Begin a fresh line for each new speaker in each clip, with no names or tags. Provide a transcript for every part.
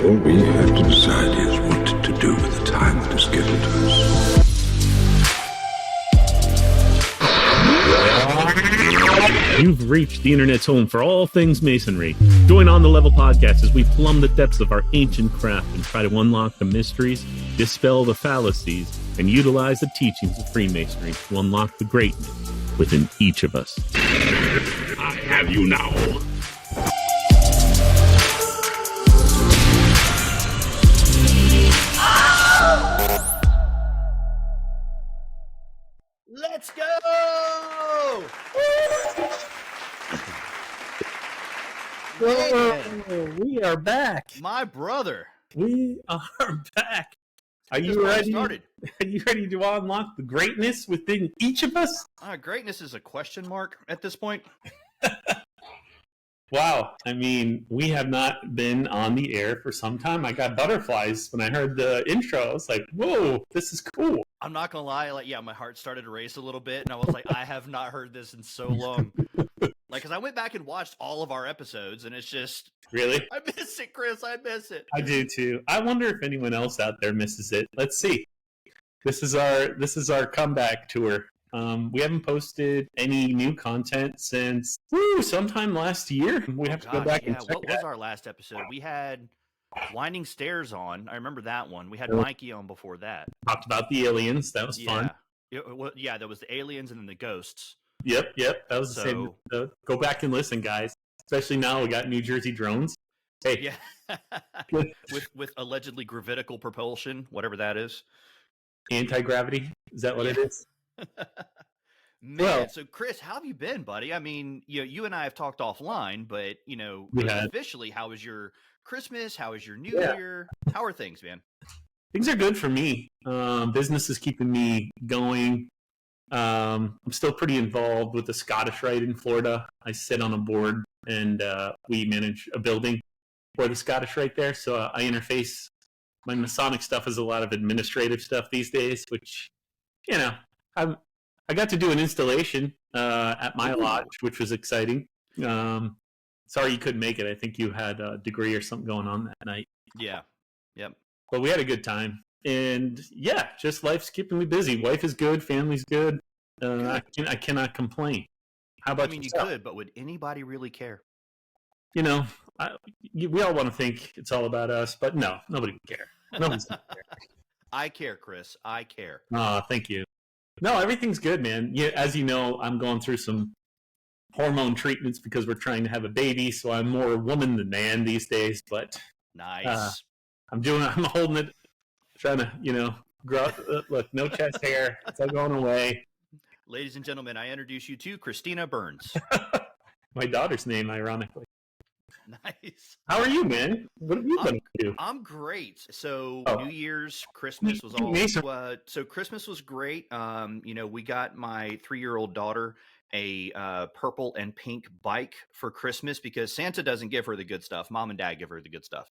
All we have to decide is what to do with the time that is given to us.
You've reached the internet's home for all things masonry. Join On the Level podcast as we plumb the depths of our ancient craft and try to unlock the mysteries, dispel the fallacies, and utilize the teachings of Freemasonry to unlock the greatness within each of us. I have you now.
Let's go!
Whoa, we are back.
My brother.
We are back. Are
Just
you
got
ready?
started.
Are you ready to unlock the greatness within each of us?
Greatness is a question mark at this point.
Wow. I mean, we have not been on the air for some time. I got butterflies when I heard the intro. I was like, whoa, this is cool.
I'm not gonna lie, my heart started to race a little bit, and I was like, I have not heard this in so long. Because I went back and watched all of our episodes, and it's just...
Really?
I miss it, Chris. I miss it.
I do too. I wonder if anyone else out there misses it. Let's see. This is our comeback tour. We haven't posted any new content since sometime last year. We have to go back and check
what was our last episode? We had Winding Stairs on. I remember that one. We had Mikey on before that.
Talked about the aliens. That was fun.
Yeah, that was the aliens and then the ghosts.
Yep. That was the same. Go back and listen, guys. Especially now we got New Jersey drones. Hey.
Yeah. with allegedly gravitical propulsion, whatever that is.
Anti-gravity? Is that what it is?
Man, so Chris, how have you been, buddy? I mean, you and I have talked offline, but officially, how was your Christmas? How was your New Year? How are things, man?
Things are good for me. Business is keeping me going. I'm still pretty involved with the Scottish Rite in Florida. I sit on a board and we manage a building for the Scottish Rite there. So I interface. My Masonic stuff is a lot of administrative stuff these days, which, I got to do an installation at my lodge, which was exciting. Sorry you couldn't make it. I think you had a degree or something going on that night.
Yeah. Yep.
But we had a good time. And just life's keeping me busy. Wife is good. Family's good. I cannot complain. How about yourself?
You could, but would anybody really care?
We all want to think it's all about us, but no, nobody would care. Nobody's gonna care.
I care, Chris. I care.
Thank you. No, everything's good, man. Yeah, as you know, I'm going through some hormone treatments because we're trying to have a baby, so I'm more woman than man these days. But
nice.
I'm holding it, trying to, grow. Look, no chest hair. It's all going away.
Ladies and gentlemen, I introduce you to Christina Burns.
My daughter's name, ironically.
Nice.
How are you, man? What have you been up to?
I'm great. So New Year's, Christmas was all. So Christmas was great. We got my 3-year-old daughter a purple and pink bike for Christmas because Santa doesn't give her the good stuff. Mom and Dad give her the good stuff.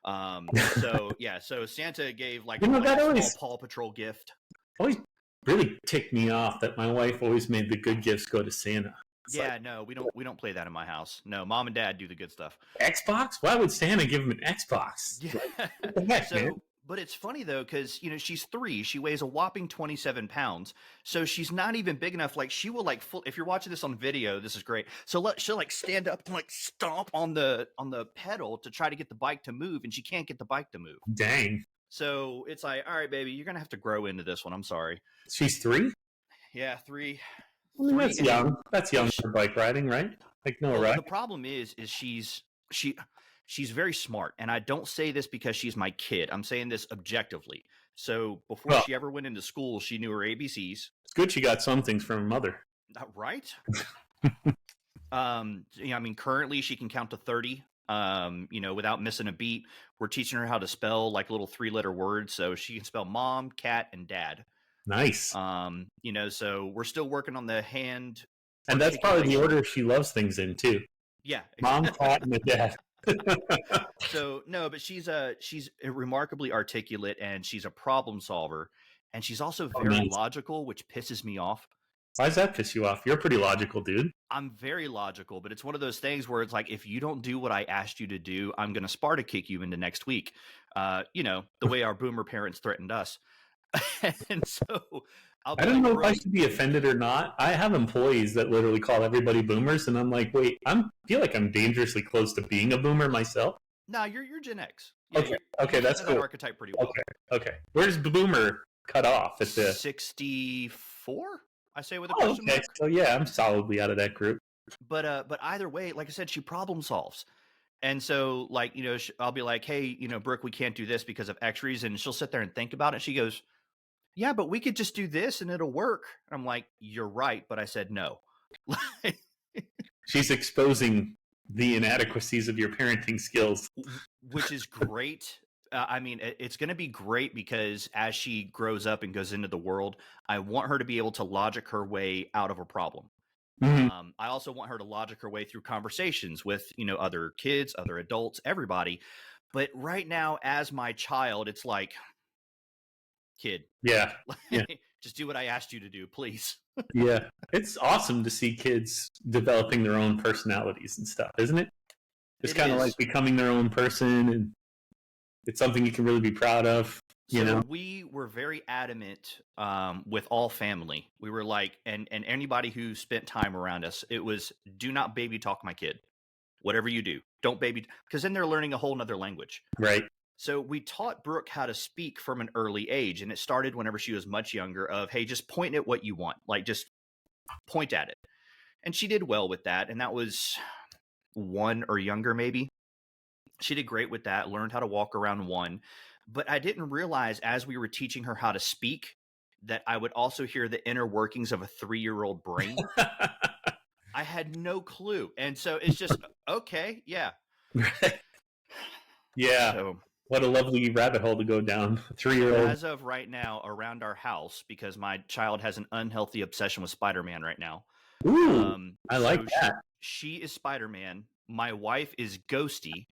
So Santa gave a small Paw Patrol gift.
Always really ticked me off that my wife always made the good gifts go to Santa.
No, we don't play that in my house. No, Mom and Dad do the good stuff.
Xbox? Why would Santa give him an Xbox?
Yeah.
What the heck, man?
But it's funny though, because she's 3. She weighs a whopping 27 pounds, so she's not even big enough. Like she will if you're watching this on video, this is great. So she'll stand up and stomp on the pedal to try to get the bike to move, and she can't get the bike to move.
Dang.
So it's like, all right, baby, you're gonna have to grow into this one. I'm sorry.
She's 3?
Yeah, 3.
I mean, that's young. That's young for bike riding, right? Right?
The problem is she's very smart, and I don't say this because she's my kid. I'm saying this objectively. So before she ever went into school, she knew her ABCs.
It's good she got some things from her mother.
Right? Currently she can count to 30. Without missing a beat. We're teaching her how to spell little 3-letter words, so she can spell mom, cat, and dad.
Nice.
So we're still working on the hand.
And that's probably the order she loves things in too.
Yeah.
Mom, cat, and the dad.
So no, but she's remarkably articulate, and she's a problem solver, and she's also very logical, which pisses me off.
Why does that piss you off? You're a pretty logical dude.
I'm very logical, but it's one of those things where it's like, if you don't do what I asked you to do, I'm going to Sparta kick you into next week. The way our boomer parents threatened us. And so I'll be
I don't
like,
know if I should be offended or not. I have employees that literally call everybody boomers, and I'm like, wait, feel like I'm dangerously close to being a boomer myself.
No, you're Gen X. Yeah,
okay, that's
that
cool.
archetype pretty well.
Okay. Where's boomer cut off at the
64? I say with a question mark.
So yeah, I'm solidly out of that group.
But either way, like I said, she problem solves. And so, like, I'll be like, hey, Brooke, we can't do this because of X reason. And she'll sit there and think about it. She goes, yeah, but we could just do this and it'll work. I'm like, you're right. But I said no.
She's exposing the inadequacies of your parenting skills,
which is great. It's going to be great because as she grows up and goes into the world, I want her to be able to logic her way out of a problem. Mm-hmm. I also want her to logic her way through conversations with, other kids, other adults, everybody. But right now, as my child, it's like, kid,
yeah.
just do what I asked you to do, please.
Yeah. It's awesome to see kids developing their own personalities and stuff, isn't it? It's kind of like becoming their own person, and it's something you can really be proud of.
We were very adamant with all family. We were like, and anybody who spent time around us, it was, do not baby talk my kid. Whatever you do, don't baby, because then they're learning a whole nother language.
Right.
So we taught Brooke how to speak from an early age, and it started whenever she was much younger of, hey, just point at what you want. Like, just point at it. And she did well with that. And that was 1 or younger, maybe. She did great with that, learned how to walk around 1. But I didn't realize as we were teaching her how to speak that I would also hear the inner workings of a 3-year-old brain. I had no clue. And so it's just, okay, yeah.
Yeah. So, what a lovely rabbit hole to go down. 3-year-old.
As of right now, around our house, because my child has an unhealthy obsession with Spider-Man right now.
Ooh, I like that.
She is Spider-Man. My wife is Ghosty.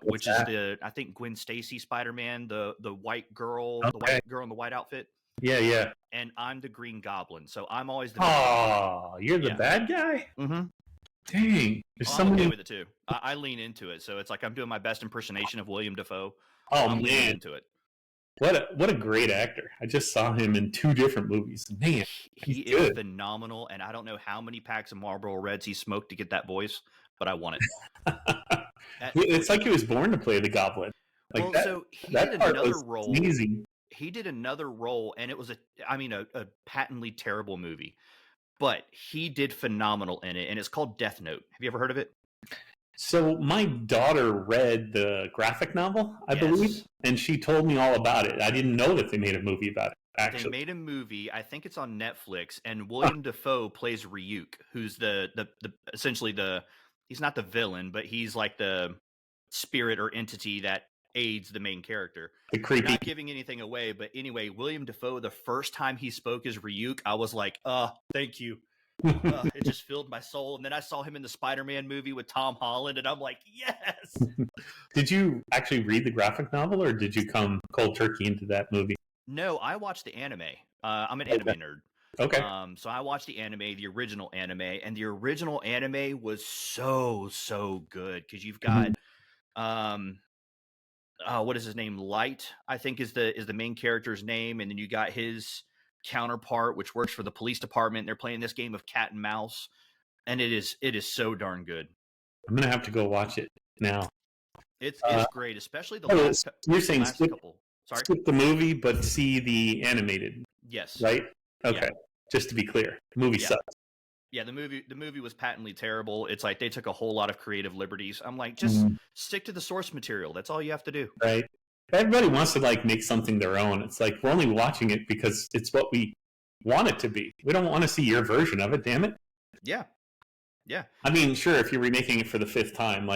Which is I think Gwen Stacy Spider-Man, the white girl, the white girl in the white outfit.
Yeah.
And I'm the Green Goblin, so I'm always the.
Oh, you're the bad guy.
Mm-hmm.
Dang,
I'm okay with it too. I lean into it, so it's like I'm doing my best impersonation of William Dafoe.
Oh
I'm
man,
into it.
What a great actor! I just saw him in 2 different movies. Man,
he is phenomenal, and I don't know how many packs of Marlboro Reds he smoked to get that voice, but I want it.
It's like he was born to play the Goblin. Like
so he did another role.
Amazing.
He did another role, and it was a patently terrible movie, but he did phenomenal in it, and it's called Death Note. Have you ever heard of it?
So my daughter read the graphic novel, I believe, and she told me all about it. I didn't know that they made a movie about it. Actually,
they made a movie. I think it's on Netflix, and William Dafoe plays Ryuk, who's the essentially he's not the villain, but he's like the spirit or entity that aids the main character.
The creepy.
Not giving anything away, but anyway, William Dafoe, the first time he spoke as Ryuk, I was like, thank you. It just filled my soul. And then I saw him in the Spider-Man movie with Tom Holland, and I'm like, yes.
Did you actually read the graphic novel, or did you come cold turkey into that movie?
No, I watched the anime. I'm an anime nerd.
Okay.
So I watched the anime, the original anime, and the original anime was so good because you've got, what is his name? Light, I think is the main character's name, and then you got his counterpart, which works for the police department. They're playing this game of cat and mouse, and it is so darn good.
I'm gonna have to go watch it now.
It's great, especially the last.
You're saying skip the movie, but see the animated.
Yes.
Right. Okay. Yeah. Just to be clear, the movie sucks.
Yeah, the movie was patently terrible. It's like they took a whole lot of creative liberties. I'm like, just stick to the source material. That's all you have to do.
Right. Everybody wants to make something their own. It's like we're only watching it because it's what we want it to be. We don't want to see your version of it, damn it.
Yeah. Yeah.
I mean, sure, if you're remaking it for the 5th time,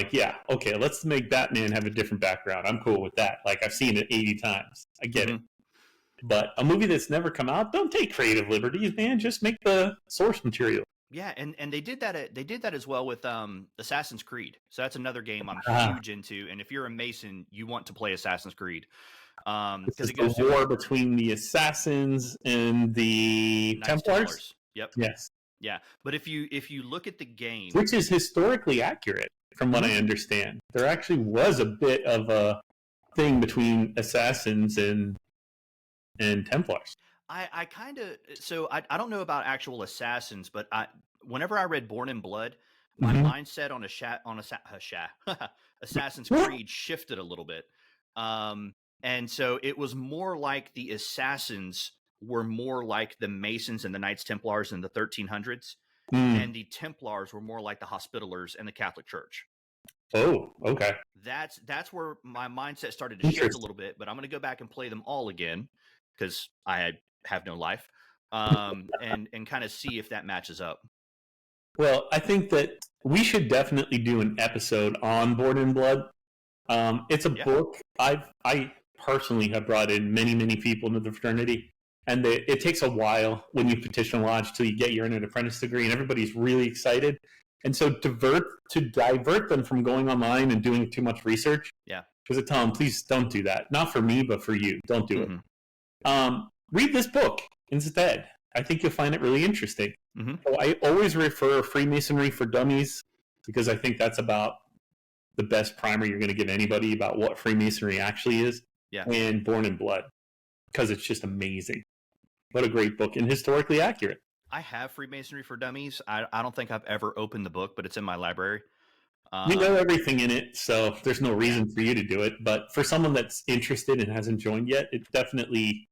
okay, let's make Batman have a different background. I'm cool with that. I've seen it 80 times. I get it. But a movie that's never come out, don't take creative liberties, man. Just make the source material.
Yeah, and they did that. They did that as well with Assassin's Creed. So that's another game I'm huge into. And if you're a Mason, you want to play Assassin's Creed because
it goes the war between the Assassins and the Templars.
Yep.
Yes.
Yeah. But if you look at the game,
Which is historically accurate, from what I understand. There actually was a bit of a thing between assassins and Templars.
I kind of so I don't know about actual assassins, but whenever I read Born in Blood, my mindset on Assassin's Creed shifted a little bit, and so it was more like the assassins were more like the Masons and the Knights Templars in the 1300s, and the Templars were more like the Hospitallers and the Catholic Church.
Oh, okay.
That's where my mindset started to shift a little bit, but I'm going to go back and play them all again because I have no life, and kind of see if that matches up.
Well, I think that we should definitely do an episode on Born in Blood. It's a book. I personally have brought in many people into the fraternity, and it takes a while when you petition a lodge till you get your apprentice degree, and everybody's really excited. And so to divert them from going online and doing too much research, because I tell them, please don't do that. Not for me, but for you. Don't do it. Read this book instead. I think you'll find it really interesting. So I always refer Freemasonry for Dummies because I think that's about the best primer you're going to give anybody about what Freemasonry actually is. Yeah. And Born in Blood, because it's just amazing. What a great book, and historically accurate.
I have Freemasonry for Dummies. I don't think I've ever opened the book, but it's in my library.
You know everything in it, so there's no reason for you to do it. But for someone that's interested and hasn't joined yet, it definitely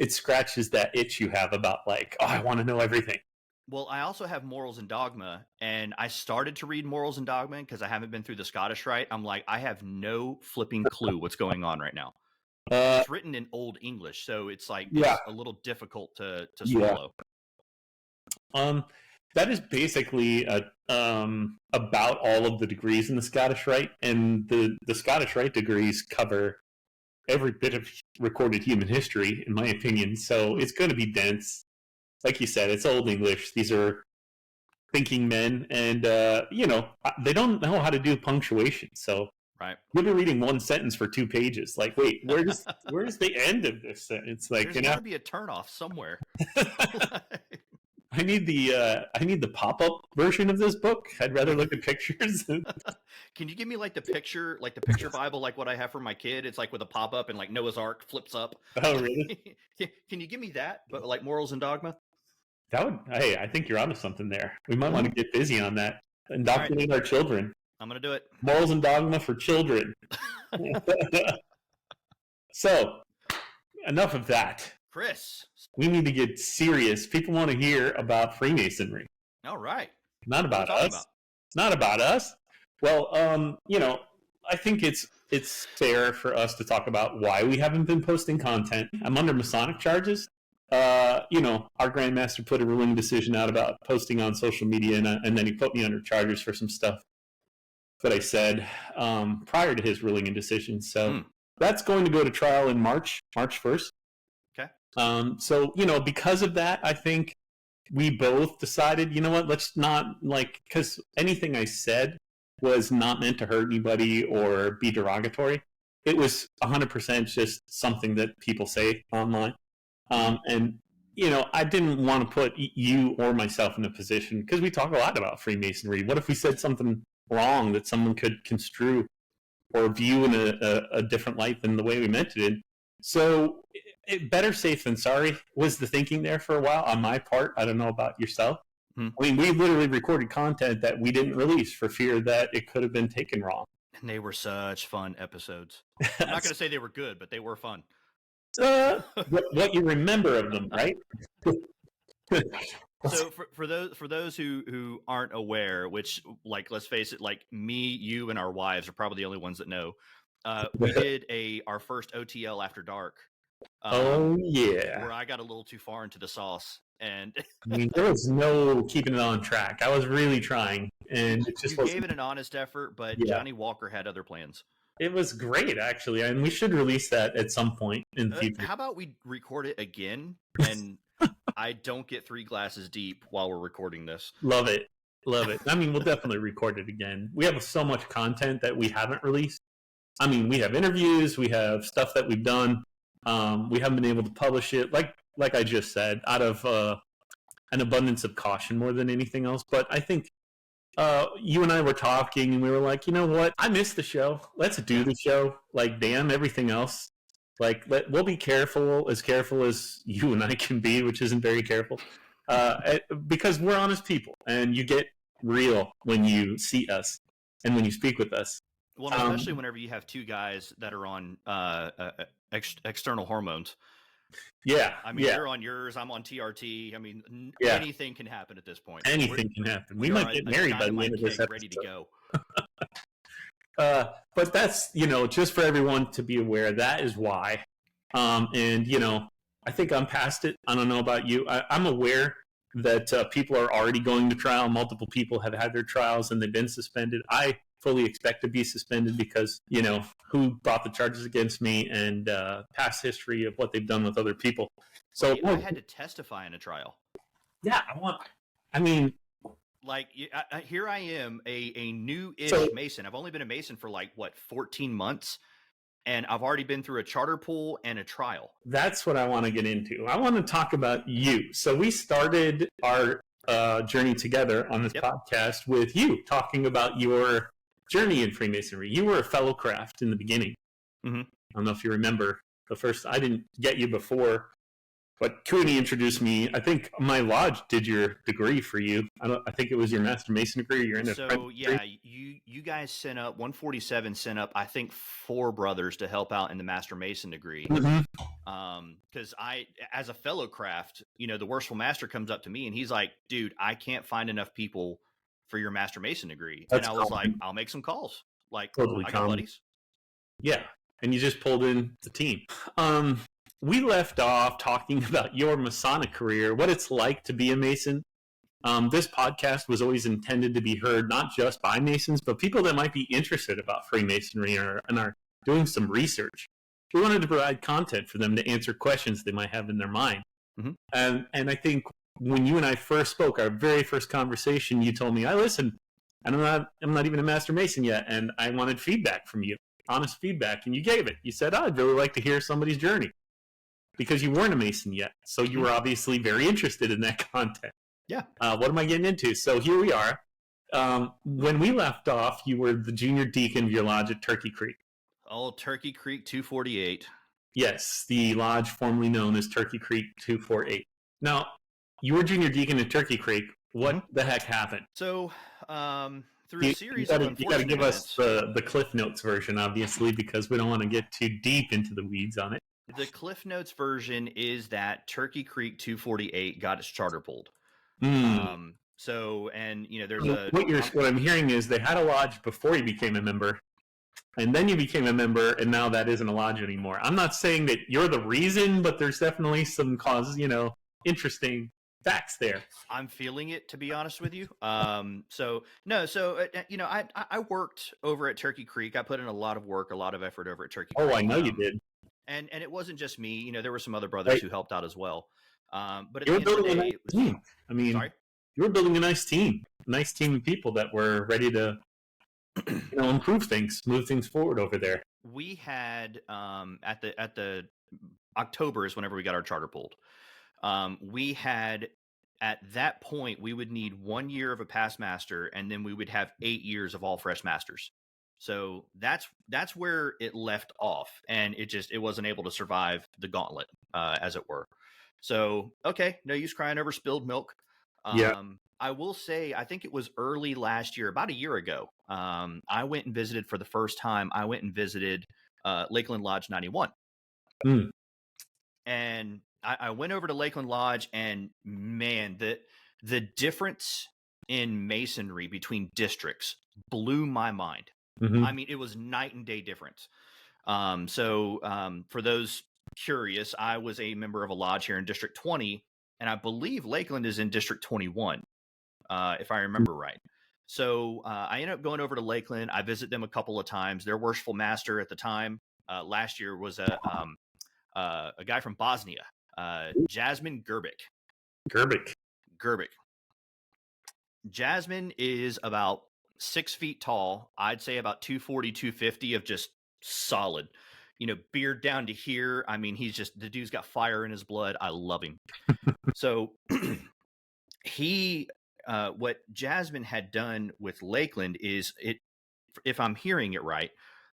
scratches that itch you have about like, oh, I want to know everything.
Well, I also have Morals and Dogma, and I started to read Morals and Dogma because I haven't been through the Scottish Rite. I'm like, I have no flipping clue what's going on right now. It's written in Old English, so it's like it's a little difficult to swallow.
That is basically about all of the degrees in the Scottish Rite, and the Scottish Rite degrees cover every bit of recorded human history, in my opinion. So it's going to be dense. Like you said, it's Old English. These are thinking men, and they don't know how to do punctuation. So you'll be reading one sentence for 2 pages. Like, wait, where's the end of this sentence? Like,
there's got to be a turnoff somewhere.
I need the pop-up version of this book. I'd rather look at pictures.
Can you give me like the picture Bible, like what I have for my kid? It's like with a pop-up and like Noah's Ark flips up.
Oh, really?
Can you give me that? But like Morals and Dogma?
Hey, I think you're onto something there. We might want to get busy on that. Indoctrinate our children.
I'm going to do it.
Morals and Dogma for children. So, enough of that.
Chris.
We need to get serious. People want to hear about Freemasonry.
All right.
Not about us. Not about us. Well, I think it's fair for us to talk about why we haven't been posting content. I'm under Masonic charges. Our Grandmaster put a ruling decision out about posting on social media, and then he put me under charges for some stuff that I said prior to his ruling and decision. So that's going to go to trial in March 1st.
Okay.
So, because of that, I think we both decided, you know what, let's not, because anything I said was not meant to hurt anybody or be derogatory. It was 100% just something that people say online. And, I didn't want to put you or myself in a position, because we talk a lot about Freemasonry. What if we said something wrong that someone could construe or view in a different light than the way we meant it in? So better safe than sorry was the thinking there for a while on my part. I don't know about yourself. I mean, we literally recorded content that we didn't release for fear that it could have been taken wrong.
And they were such fun episodes. I'm not going to say they were good, but they were fun.
What you remember of them, right?
So for those who aren't aware, which, like, let's face it, like me, you, and our wives are probably the only ones that know, we did our first OTL After Dark.
Where
I got a little too far into the sauce, and
I mean, there was no keeping it on track. I was really trying, and it just
gave it an honest effort, but Johnny Walker had other plans.
It was great, actually, and we should release that at some point in the future.
How about we record it again, and I don't get 3 glasses deep while we're recording this?
Love it. I mean, we'll definitely record it again. We have so much content that we haven't released. I mean, we have interviews, we have stuff that we've done. We haven't been able to publish it, like I just said, out of an abundance of caution more than anything else. But I think you and I were talking, and we were like, you know what? I miss the show. Let's do the show. Like, damn everything else. Like, we'll be careful as you and I can be, which isn't very careful, because we're honest people, and you get real when you see us and when you speak with us.
Well, especially whenever you have two guys that are on external hormones.
Yeah.
I mean, you're on yours, I'm on TRT. I mean, anything can happen at this point.
Anything can happen. We might get married by the end of this episode.
Ready to go.
But that's, just for everyone to be aware, that is why. And, I think I'm past it. I don't know about you. I'm aware that people are already going to trial. Multiple people have had their trials and they've been suspended. I fully expect to be suspended because, who brought the charges against me and past history of what they've done with other people. So
I had to testify in a trial.
Yeah,
here I am, a new-ish Mason. I've only been a Mason for 14 months, and I've already been through a charter pool and a trial.
That's what I want to get into. I want to talk about you. So we started our journey together on this podcast with you talking about your journey in Freemasonry. You were a fellow craft in the beginning.
Mm-hmm.
I don't know if you remember the first. I didn't get you before, but Cooney introduced me. I think my lodge did your degree for you. I think it was your Master Mason degree. You're in a
degree. You guys sent up 147 sent up, I think, 4 brothers to help out in the Master Mason degree.
Mm-hmm.
Because I, as a fellow craft, the Worshipful Master comes up to me and he's like, "Dude, I can't find enough people for your Master Mason degree."
That's
and I was like, "I'll make some calls."
Totally
I got buddies.
Yeah, and you just pulled in the team. We left off talking about your Masonic career, what it's like to be a Mason. This podcast was always intended to be heard not just by Masons, but people that might be interested about Freemasonry and are doing some research. We wanted to provide content for them to answer questions they might have in their mind.
Mm-hmm.
And I think when you and I first spoke, our very first conversation, you told me, listen, I'm not even a Master Mason yet, and I wanted feedback from you, honest feedback, and you gave it. You said, I'd really like to hear somebody's journey. Because you weren't a Mason yet. So you were obviously very interested in that content.
Yeah.
What am I getting into? So here we are. When we left off, you were the junior deacon of your lodge at Turkey Creek.
Oh, Turkey Creek 248.
Yes, the lodge formerly known as Turkey Creek 248. Now, you were junior deacon at Turkey Creek. What the heck happened?
So, through a series of unfortunate
you got to give us the Cliff Notes version, obviously, because we don't want to get too deep into the weeds on it.
The Cliff Notes version is that Turkey Creek 248 got its charter pulled. So, and there's
what I'm hearing is they had a lodge before you became a member, and then you became a member, and now that isn't a lodge anymore. I'm not saying that you're the reason, but there's definitely some causes, interesting facts there.
I'm feeling it, to be honest with you. I worked over at Turkey Creek. I put in a lot of work, a lot of effort over at Turkey Creek.
Oh, I know you did.
And it wasn't just me. There were some other brothers who helped out as well. But at
you were
the end of the
building
day,
a nice team. I mean, you were building a nice team of people that were ready to, improve things, move things forward over there.
We had at the October is whenever we got our charter pulled. We had at that point we would need 1 year of a past master, and then we would have 8 years of all fresh masters. So that's where it left off, and it wasn't able to survive the gauntlet, as it were. So, okay, no use crying over spilled milk. I will say, I think it was early last year, about a year ago, I went and visited for the first time. I went and visited Lakeland Lodge 91. And I went over to Lakeland Lodge, and man, the difference in Masonry between districts blew my mind.
Mm-hmm.
I mean, it was night and day difference. For those curious, I was a member of a lodge here in District 20, and I believe Lakeland is in District 21, if I remember right. So I ended up going over to Lakeland. I visit them a couple of times. Their worshipful master at the time last year was a guy from Bosnia, Jasmine Gerbic. Jasmine is about 6 feet tall. I'd say about 240, 250 of just solid, beard down to here. I mean, the dude's got fire in his blood. I love him. So what Jasmine had done with Lakeland is if I'm hearing it right,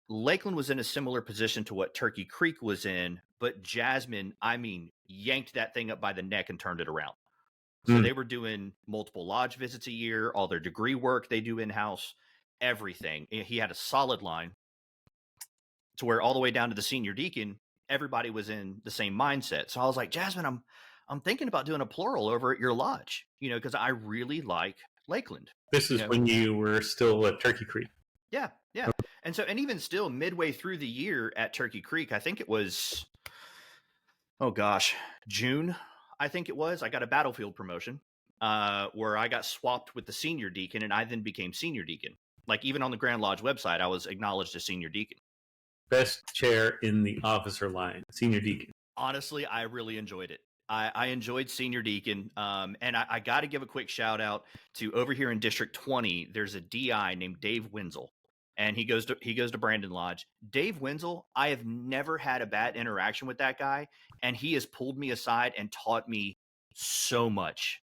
Lakeland was in a similar position to what Turkey Creek was in, but Jasmine, I mean, yanked that thing up by the neck and turned it around. So
Mm.
they were doing multiple lodge visits a year, all their degree work they do in-house, everything. He had a solid line to where all the way down to the senior deacon, everybody was in the same mindset. So I was like, Jasmine, I'm thinking about doing a plural over at your lodge, because I really like Lakeland.
This is when you were still at Turkey Creek.
Yeah, yeah. And even still midway through the year at Turkey Creek, I think it was, oh gosh, June, I think it was, I got a battlefield promotion where I got swapped with the senior deacon, and I then became senior deacon. Like, even on the Grand Lodge website, I was acknowledged as senior deacon.
Best chair in the officer line, senior deacon.
Honestly, I really enjoyed it. I enjoyed senior deacon. And I got to give a quick shout out to over here in District 20. There's a DI named Dave Wenzel, and he goes to Brandon Lodge. Dave Wenzel, I have never had a bad interaction with that guy, and he has pulled me aside and taught me so much.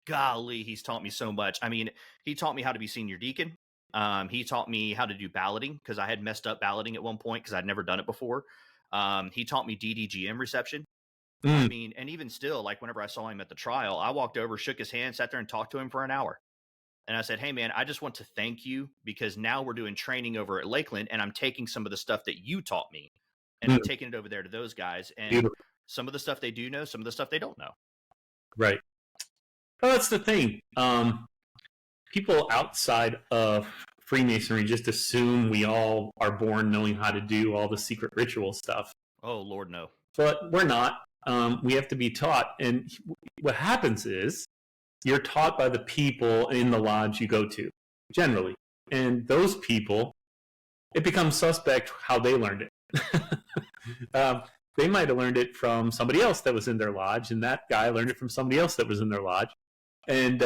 Golly, he's taught me so much. I mean, he taught me how to be senior deacon. He taught me how to do balloting, because I had messed up balloting at one point because I'd never done it before. He taught me DDGM reception. I mean, and even still, like, whenever I saw him at the trial, I walked over, shook his hand, sat there and talked to him for an hour. And I said, hey, man, I just want to thank you, because now we're doing training over at Lakeland, and I'm taking some of the stuff that you taught me, and I'm taking it over there to those guys. And
Beautiful.
Some of the stuff they do know, some of the stuff they don't know.
Right. Well, that's the thing. People outside of Freemasonry just assume we all are born knowing how to do all the secret ritual stuff.
Oh, Lord, no.
But we're not. We have to be taught. And what happens is you're taught by the people in the lodge you go to, generally. And those people, it becomes suspect how they learned it. They might have learned it from somebody else that was in their lodge, and that guy learned it from somebody else that was in their lodge. And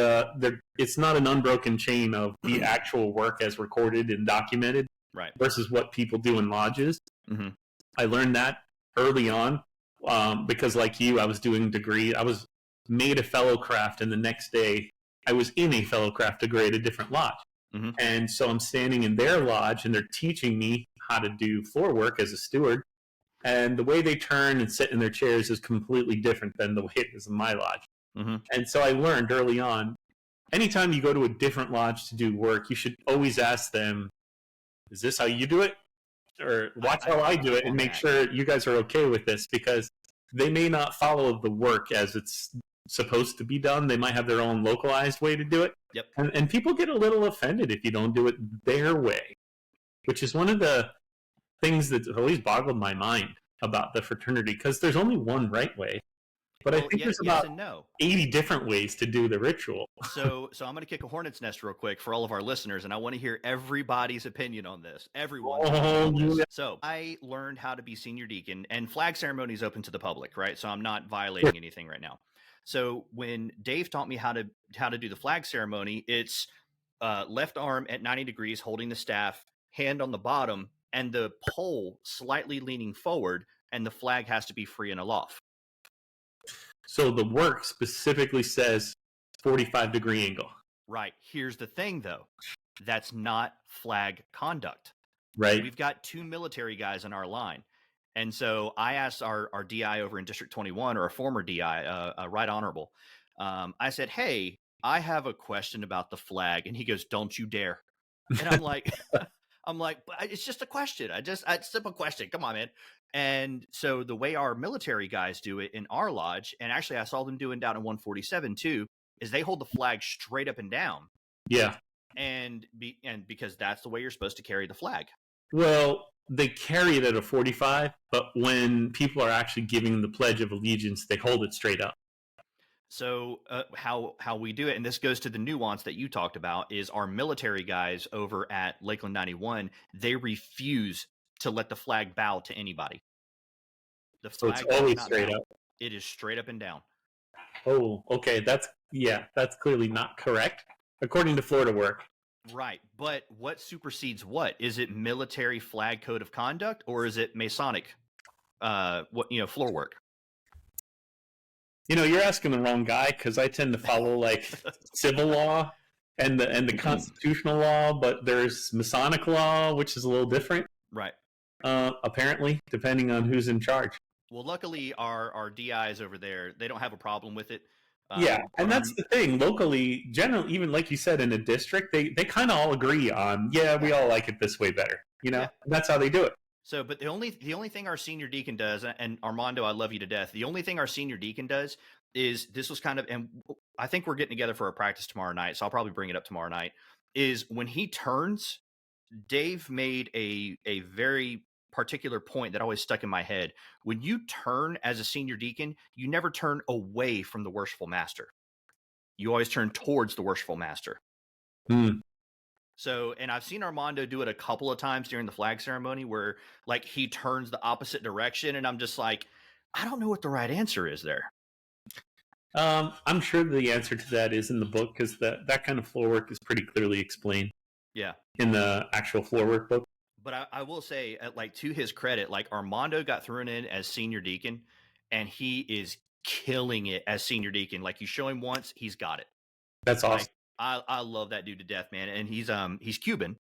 it's not an unbroken chain of the actual work as recorded and documented,
right,
versus what people do in lodges.
Mm-hmm.
I learned that early on because, like you, I was doing degree. I was made a fellow craft, and the next day I was in a fellow craft degree at a different lodge.
Mm-hmm.
And so I'm standing in their lodge, and they're teaching me how to do floor work as a steward. And the way they turn and sit in their chairs is completely different than the way it is in my lodge.
Mm-hmm.
And so I learned early on, anytime you go to a different lodge to do work, you should always ask them, is this how you do it? Or watch how I do it and make sure you guys are okay with this, because they may not follow the work as it's supposed to be done. They might have their own localized way to do it.
Yep.
And people get a little offended if you don't do it their way, which is one of the things that's always boggled my mind about the fraternity, because there's only one right way. But I think there's about 80 different ways to do the ritual.
So I'm going to kick a hornet's nest real quick for all of our listeners, and I want to hear everybody's opinion on this. Everyone's opinion on this. So I learned how to be senior deacon, and flag ceremony is open to the public, right? So I'm not violating anything right now. So when Dave taught me how to do the flag ceremony, it's left arm at 90 degrees holding the staff, hand on the bottom, and the pole slightly leaning forward, and the flag has to be free and aloft.
So the work specifically says 45-degree angle.
Right. Here's the thing, though. That's not flag conduct.
Right.
We've got 2 military guys in our line. And so I asked our DI over in District 21, or a former DI, Right Honorable. I said, hey, I have a question about the flag. And he goes, don't you dare. And I'm like, but it's just a question. It's a simple question. Come on, man. And so the way our military guys do it in our lodge, and actually I saw them doing down in 147 too, is they hold the flag straight up and down.
Yeah.
And because that's the way you're supposed to carry the flag.
Well, they carry it at a 45, but when people are actually giving the Pledge of Allegiance, they hold it straight up.
So how we do it, and this goes to the nuance that you talked about, is our military guys over at Lakeland 91, they refuse to let the flag bow to anybody. The flag,
so it's always straight up.
It is straight up and down.
Oh, okay. That's clearly not correct, according to Florida work.
Right. But what supersedes what? Is it military flag code of conduct, or is it Masonic floor work?
You're asking the wrong guy, because I tend to follow like civil law and the constitutional law, but there's Masonic law, which is a little different,
Right.
apparently, depending on who's in charge.
Well, luckily our DIs over there, they don't have a problem with it.
Yeah, and that's the thing. Locally, generally, even like you said, in a district, they kind of all agree on, we all like it this way better.
Yeah.
And that's how they do it.
So, but the only thing our senior deacon does, and Armando, I love you to death. The only thing our senior deacon does is, this was kind of, and I think we're getting together for a practice tomorrow night, so I'll probably bring it up tomorrow night. Is when he turns, Dave made a very particular point that always stuck in my head. When you turn as a senior deacon, you never turn away from the worshipful master. You always turn towards the worshipful master. So, and I've seen Armando do it a couple of times during the flag ceremony where like he turns the opposite direction, and I'm just like, I don't know what the right answer is there.
I'm sure the answer to that is in the book, because that kind of floor work is pretty clearly explained.
Yeah.
In the actual floor work book.
But I will say, like, to his credit, like Armando got thrown in as senior deacon, and he is killing it as senior deacon. Like, you show him once, he's got it.
That's awesome.
Like, I love that dude to death, man. And he's Cuban.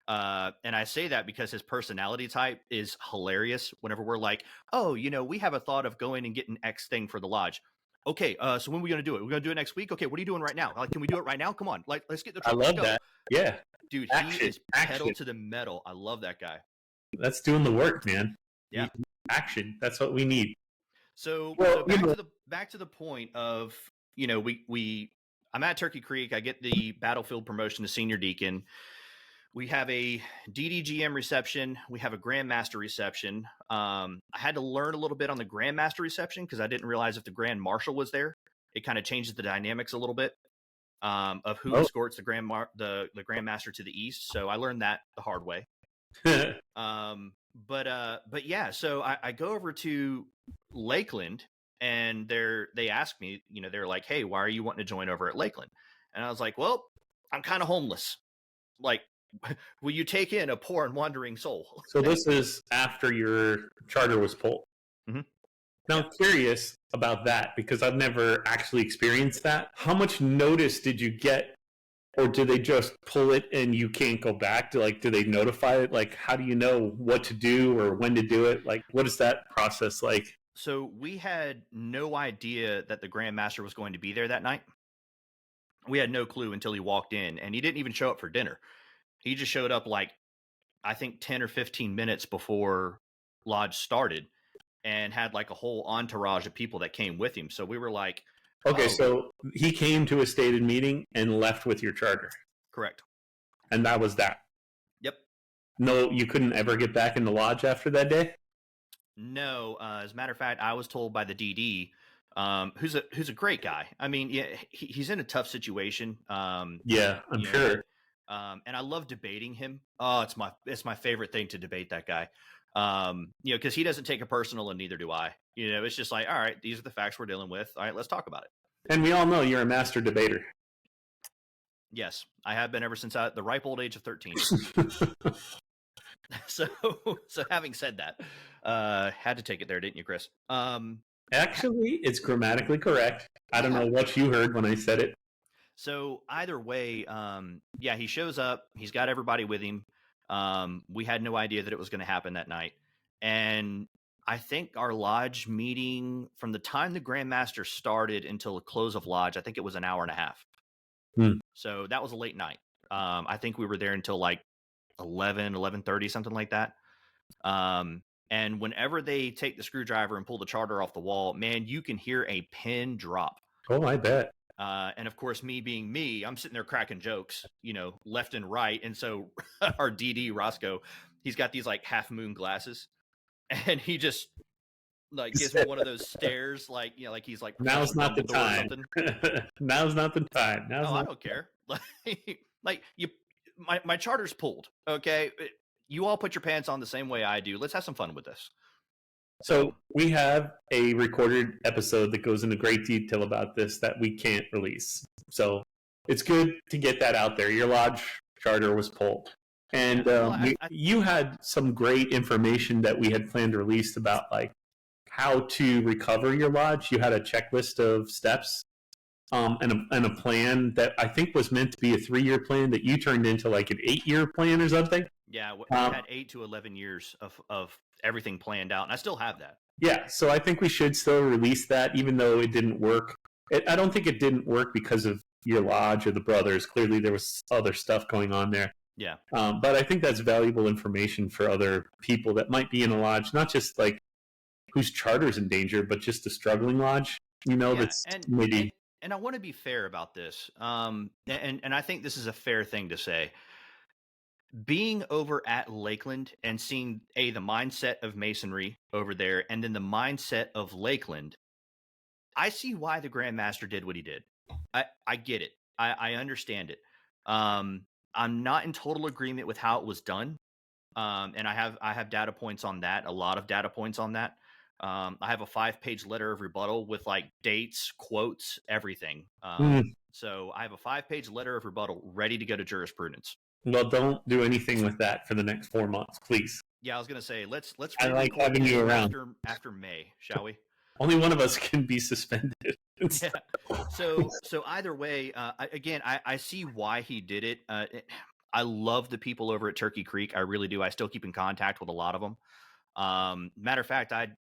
And I say that because his personality type is hilarious. Whenever we're like, oh, we have a thought of going and getting X thing for the lodge. Okay, so when are we going to do it? We're going to do it next week? Okay, what are you doing right now? Like, can we do it right now? Come on. Like, let's get the truck.
I love that. Yeah.
Dude, he is pedal to the metal. I love that guy.
That's doing the work, man.
Yeah.
Action. That's what we need.
So, back to the point of, I'm at Turkey Creek. I get the battlefield promotion to senior deacon. We have a DDGM reception. We have a Grandmaster reception. I had to learn a little bit on the Grandmaster reception because I didn't realize if the Grand Marshal was there, it kind of changes the dynamics a little bit of who escorts the Grandmaster to the east. So I learned that the hard way. But yeah, so I go over to Lakeland, and they ask me, they're like, hey, why are you wanting to join over at Lakeland? And I was like, well, I'm kind of homeless. Like, will you take in a poor and wandering soul?
So this is after your charter was pulled.
Mm-hmm.
Now, I'm curious about that because I've never actually experienced that. How much notice did you get, or do they just pull it and you can't go back? Do they notify it? Like, how do you know what to do or when to do it? Like, what is that process like?
So we had no idea that the Grandmaster was going to be there that night. We had no clue until he walked in, and he didn't even show up for dinner. He just showed up like, I think 10 or 15 minutes before Lodge started, and had like a whole entourage of people that came with him. So we were like,
okay, so he came to a stated meeting and left with your charter.
Correct.
And that was that.
Yep.
No, you couldn't ever get back in the lodge after that day?
No. As a matter of fact, I was told by the DD, who's a great guy. I mean, yeah, he's in a tough situation.
Yeah, I'm sure.
And I love debating him. Oh, it's my favorite thing to debate that guy. Because he doesn't take it personal, and neither do I. It's just like, all right, these are the facts we're dealing with. All right, let's talk about it.
And we all know you're a master debater.
Yes, I have been ever since the ripe old age of 13. So having said that, had to take it there, didn't you, Chris?
Actually, it's grammatically correct. I don't know what you heard when I said it.
So either way, he shows up. He's got everybody with him. We had no idea that it was going to happen that night. And I think our lodge meeting, from the time the Grandmaster started until the close of lodge, I think it was an hour and a half. So that was a late night. I think we were there until like 11:30, something like that. And whenever they take the screwdriver and pull the charter off the wall, man, you can hear a pin drop.
Oh, I bet.
And of course, me being me, I'm sitting there cracking jokes, left and right. And so our DD Roscoe, he's got these like half moon glasses, and he just like gives me one of those stares, like, like he's like,
now's not the time. Now's not the time.
I don't care. Like my charter's pulled. Okay. You all put your pants on the same way I do. Let's have some fun with this.
So we have a recorded episode that goes into great detail about this that we can't release. So it's good to get that out there. Your lodge charter was pulled. And you had some great information that we had planned to release about like how to recover your lodge. You had a checklist of steps, and a plan that I think was meant to be a 3-year plan that you turned into like an 8-year plan or something.
Yeah, we had 8 to 11 years of everything planned out, and I still have that.
Yeah, so I think we should still release that, even though it didn't work. I don't think it didn't work because of your lodge or the brothers. Clearly, there was other stuff going on there.
Yeah.
But I think that's valuable information for other people that might be in a lodge, not just like whose charter's in danger, but just a struggling lodge. That's maybe.
And I want to be fair about this. And I think this is a fair thing to say. Being over at Lakeland and seeing the mindset of Masonry over there, and then the mindset of Lakeland, I see why the Grand Master did what he did. I get it. I understand it. I'm not in total agreement with how it was done. And I have data points on that, a lot of data points on that. I have a 5-page letter of rebuttal with like dates, quotes, everything. So I have a 5-page letter of rebuttal ready to go to jurisprudence.
Well, don't do anything with that for the next 4 months, please.
Yeah, I was gonna say let's.
I like having you around
after May, shall we?
Only one of us can be suspended.
Yeah. So either way, I see why he did it. I love the people over at Turkey Creek. I really do. I still keep in contact with a lot of them. Matter of fact, I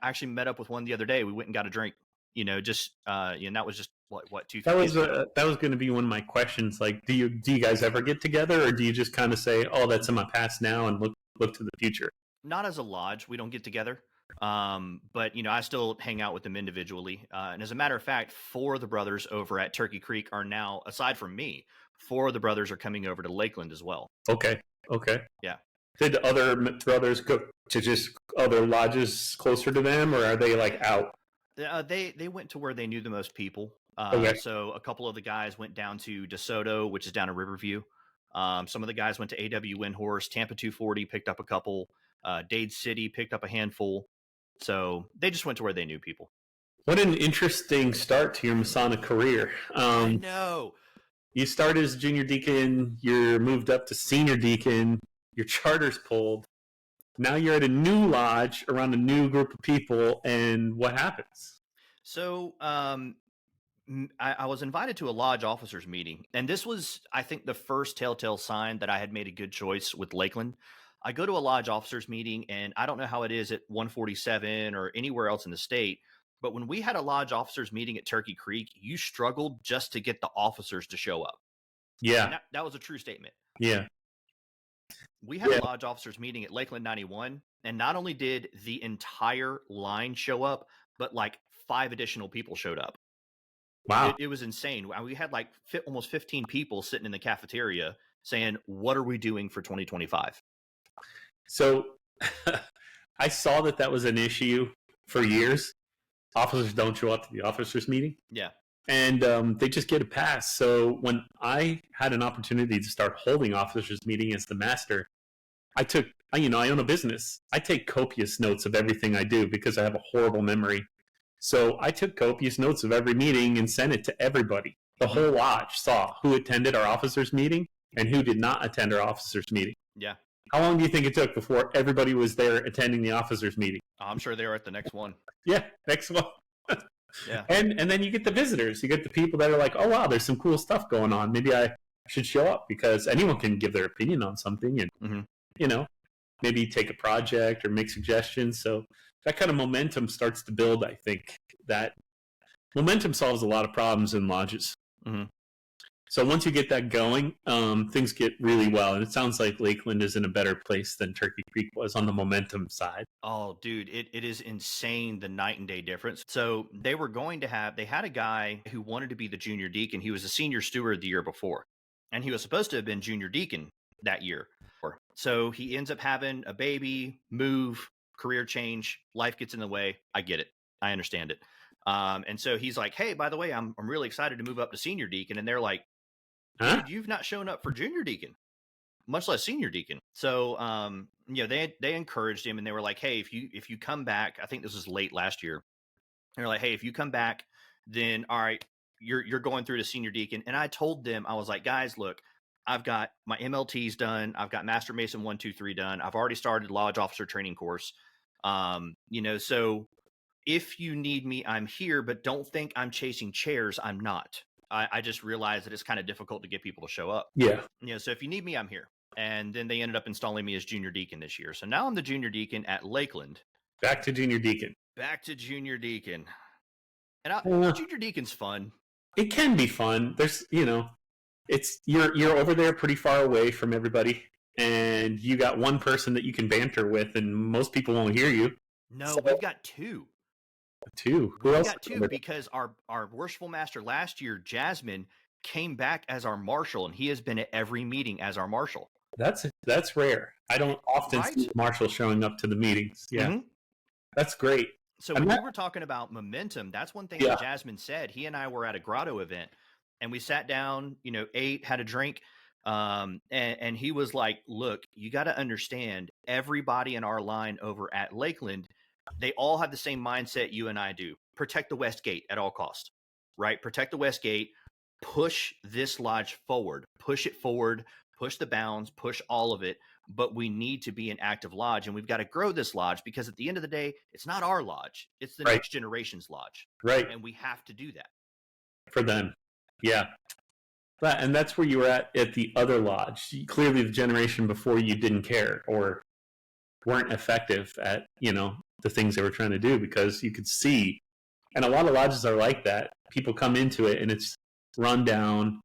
actually met up with one the other day. We went and got a drink. And that was just what 2
that was
ago.
That was going to be one of my questions. Like, do you guys ever get together, or do you just kind of say, "Oh, that's in my past now," and look to the future?
Not as a lodge, we don't get together. But I still hang out with them individually. And as a matter of fact, 4 of the brothers over at Turkey Creek are now, aside from me, 4 of the brothers are coming over to Lakeland as well.
Okay.
Yeah.
Did other brothers go to just other lodges closer to them, or are they like out?
They went to where they knew the most people.
Okay.
So a couple of the guys went down to DeSoto, which is down in Riverview. Some of the guys went to AW Windhorse, Tampa 240, picked up a couple. Dade City picked up a handful. So they just went to where they knew people.
What an interesting start to your Masonic career.
I know.
You started as a junior deacon, you're moved up to senior deacon, your charter's pulled. Now you're at a new lodge around a new group of people, and what happens?
So I was invited to a lodge officers meeting, and this was, I think, the first telltale sign that I had made a good choice with Lakeland. I go to a lodge officers meeting, and I don't know how it is at 147 or anywhere else in the state, but when we had a lodge officers meeting at Turkey Creek, you struggled just to get the officers to show up.
Yeah.
That was a true statement.
Yeah.
We had a lodge officers meeting at Lakeland 91, and not only did the entire line show up, but like 5 additional people showed up.
Wow.
It was insane. We had like almost 15 people sitting in the cafeteria saying, "What are we doing for 2025?"
So I saw that was an issue for years. Officers don't show up to the officers meeting.
Yeah.
And they just get a pass. So when I had an opportunity to start holding officers meeting as the master, I own a business. I take copious notes of everything I do because I have a horrible memory. So I took copious notes of every meeting and sent it to everybody. The whole lodge saw who attended our officers meeting and who did not attend our officers meeting.
Yeah.
How long do you think it took before everybody was there attending the officers meeting?
I'm sure they were at the next one.
Yeah, next one.
Yeah.
And then you get the visitors. You get the people that are like, "Oh, wow, there's some cool stuff going on. Maybe I should show up," because anyone can give their opinion on something and, maybe take a project or make suggestions. So that kind of momentum starts to build, I think. That momentum solves a lot of problems in lodges.
Mm-hmm.
So once you get that going, things get really well. And it sounds like Lakeland is in a better place than Turkey Creek was on the momentum side.
Oh, dude, it is insane, the night and day difference. So they had a guy who wanted to be the junior deacon. He was a senior steward the year before, and he was supposed to have been junior deacon that year. So he ends up having a baby, move, career change, life gets in the way. I get it. I understand it. And so he's like, "Hey, by the way, I'm really excited to move up to senior deacon." And they're like,
"Huh?
"Dude, you've not shown up for junior deacon, much less senior deacon." So, they encouraged him, and they were like, "Hey, if you come back," I think this was late last year. They're like, "Hey, if you come back, then all right, you're going through to senior deacon." And I told them, I was like, "Guys, look, I've got my MLTs done. I've got Master Mason 1, 2, 3 done. I've already started Lodge Officer Training course. So if you need me, I'm here, but don't think I'm chasing chairs. I'm not. I just realized that it's kind of difficult to get people to show up.
Yeah.
So if you need me, I'm here. And then they ended up installing me as junior deacon this year. So now I'm the junior deacon at Lakeland.
Back to junior deacon.
Back to junior deacon. And junior deacon's fun.
It can be fun. There's, it's you're over there pretty far away from everybody, and you got one person that you can banter with, and most people won't hear you.
No, we've got two.
Who
We've
else?
got two because our worshipful master last year, Jasmine, came back as our marshal, and he has been at every meeting as our marshal.
That's rare. I don't often see Marshall showing up to the meetings. Yeah, mm-hmm. That's great.
So when we were talking about momentum, that's one thing that Jasmine said. He and I were at a grotto event, and we sat down, ate, had a drink, and he was like, "Look, you got to understand, everybody in our line over at Lakeland, they all have the same mindset you and I do. Protect the West Gate at all costs, right? Protect the West Gate. Push this lodge forward. Push it forward. Push the bounds. Push all of it. But we need to be an active lodge, and we've got to grow this lodge because at the end of the day, it's not our lodge. It's the next generation's lodge.
Right.
And we have to do that.
For them. Yeah. And that's where you were at the other lodge. Clearly the generation before you didn't care or weren't effective at, the things they were trying to do because you could see, and a lot of lodges are like that. People come into it and it's run down.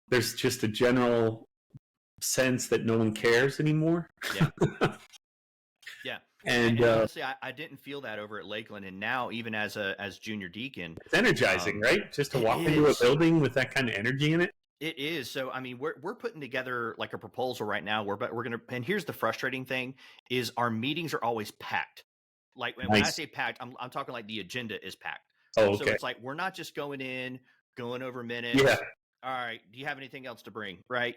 There's just a general sense that no one cares anymore.
Yeah. Yeah. And honestly, I didn't feel that over at Lakeland, and now even as junior deacon,
it's energizing, right? Just to walk into a building with that kind of energy in it.
It is. So I mean, we're putting together like a proposal right now. We're gonna, and here's the frustrating thing: is our meetings are always packed. Like when I say packed, I'm talking like the agenda is packed.
Oh, okay.
So it's like we're not just going over minutes.
Yeah.
All right. Do you have anything else to bring? Right.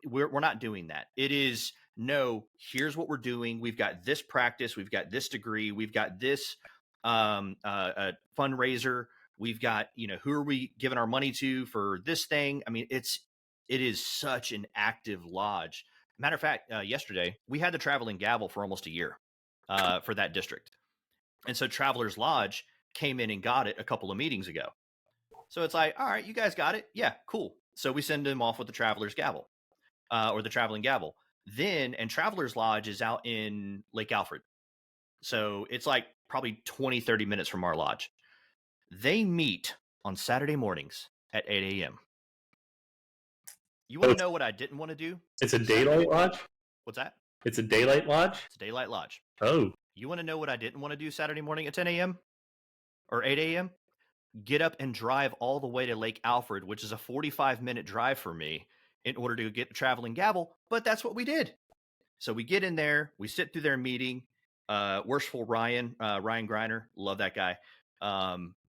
We're not doing that. It is no. Here's what we're doing. We've got this practice. We've got this degree. We've got this fundraiser. We've got, who are we giving our money to for this thing? I mean, it is such an active lodge. Matter of fact, yesterday we had the traveling gavel for almost a year for that district. And so Travelers Lodge came in and got it a couple of meetings ago. So it's like, all right, you guys got it. Yeah, cool. So we send them off with the Travelers gavel or the traveling gavel. And Travelers Lodge is out in Lake Alfred. So it's like probably 20, 30 minutes from our lodge. They meet on Saturday mornings at 8 a.m. You want to know what I didn't want to do?
It's a daylight lodge?
What's that?
It's a daylight lodge?
It's a daylight lodge.
Oh.
You want to know what I didn't want to do Saturday morning at 10 a.m. or 8 a.m.? Get up and drive all the way to Lake Alfred, which is a 45-minute drive for me in order to get the traveling gavel. But that's what we did. So we get in there. We sit through their meeting. Worshipful Ryan Greiner. Love that guy.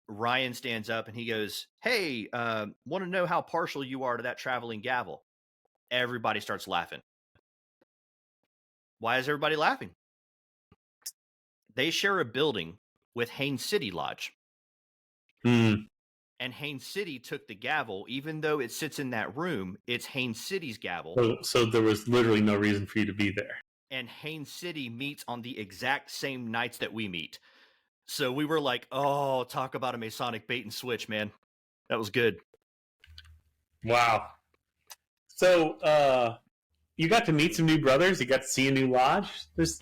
Ryan stands up and he goes, "Hey, want to know how partial you are to that traveling gavel?" Everybody starts laughing. Why is everybody laughing? They share a building with Haines City Lodge. And Haines City took the gavel, even though it sits in that room, it's Haines City's gavel.
So there was literally no reason for you to be there.
And Haines City meets on the exact same nights that we meet. So we were like, oh, talk about a Masonic bait and switch, man. That was good.
Wow. So you got to meet some new brothers. You got to see a new lodge. There's,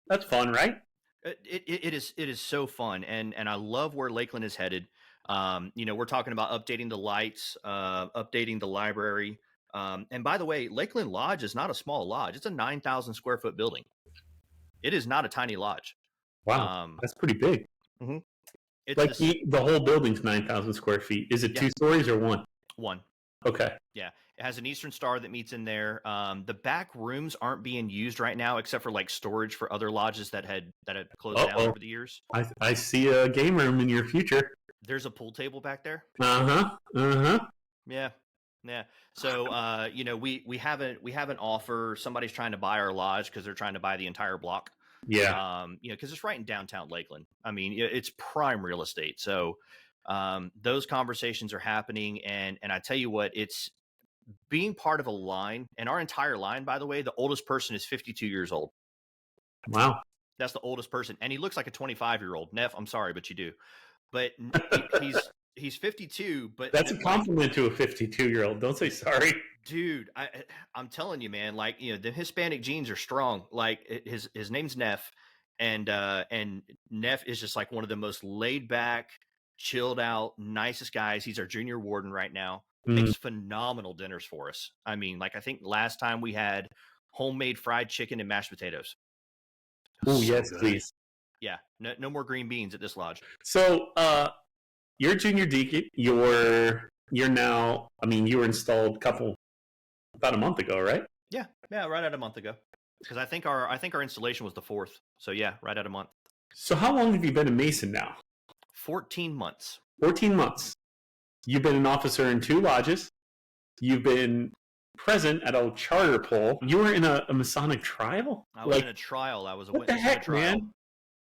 that's fun, right?
It is so fun. And I love where Lakeland is headed. We're talking about updating the lights, updating the library. And by the way, Lakeland Lodge is not a small lodge. It's a 9,000 square foot building. It is not a tiny lodge.
Wow, that's pretty big.
Mm-hmm.
It's the whole building's 9,000 square feet. Is it 2 stories or one?
One.
Okay.
Yeah, it has an Eastern Star that meets in there. The back rooms aren't being used right now, except for like storage for other lodges that had closed down over the years.
I see a game room in your future.
There's a pool table back there. Yeah. So we have an offer. Somebody's trying to buy our lodge because they're trying to buy the entire block.
Yeah.
Because it's right in downtown Lakeland. I mean, it's prime real estate. So those conversations are happening. And I tell you what, it's being part of a line, and our entire line, by the way, the oldest person is 52 years old.
Wow.
That's the oldest person, and he looks like a 25-year-old. Neff, I'm sorry, but you do. But he's 52. But
That's a compliment to a 52-year-old. Don't say sorry,
dude. I'm telling you, man. Like, the Hispanic genes are strong. Like, his name's Neff, and Neff is just like one of the most laid back, chilled out, nicest guys. He's our junior warden right now. Makes phenomenal dinners for us. I mean, like, I think last time we had homemade fried chicken and mashed potatoes.
Oh, yes, good. Please.
Yeah, no more green beans at this lodge.
So, you're junior deacon. You're now. I mean, you were installed about a month ago, right?
Yeah, right at a month ago. Because I think our installation was the 4th. So yeah, right at a month.
So how long have you been a Mason now?
14 months.
14 months. You've been an officer in 2 lodges. You've been present at a charter poll. You were in a Masonic trial?
I was in a trial. I was a witness
in a trial. What the heck, man?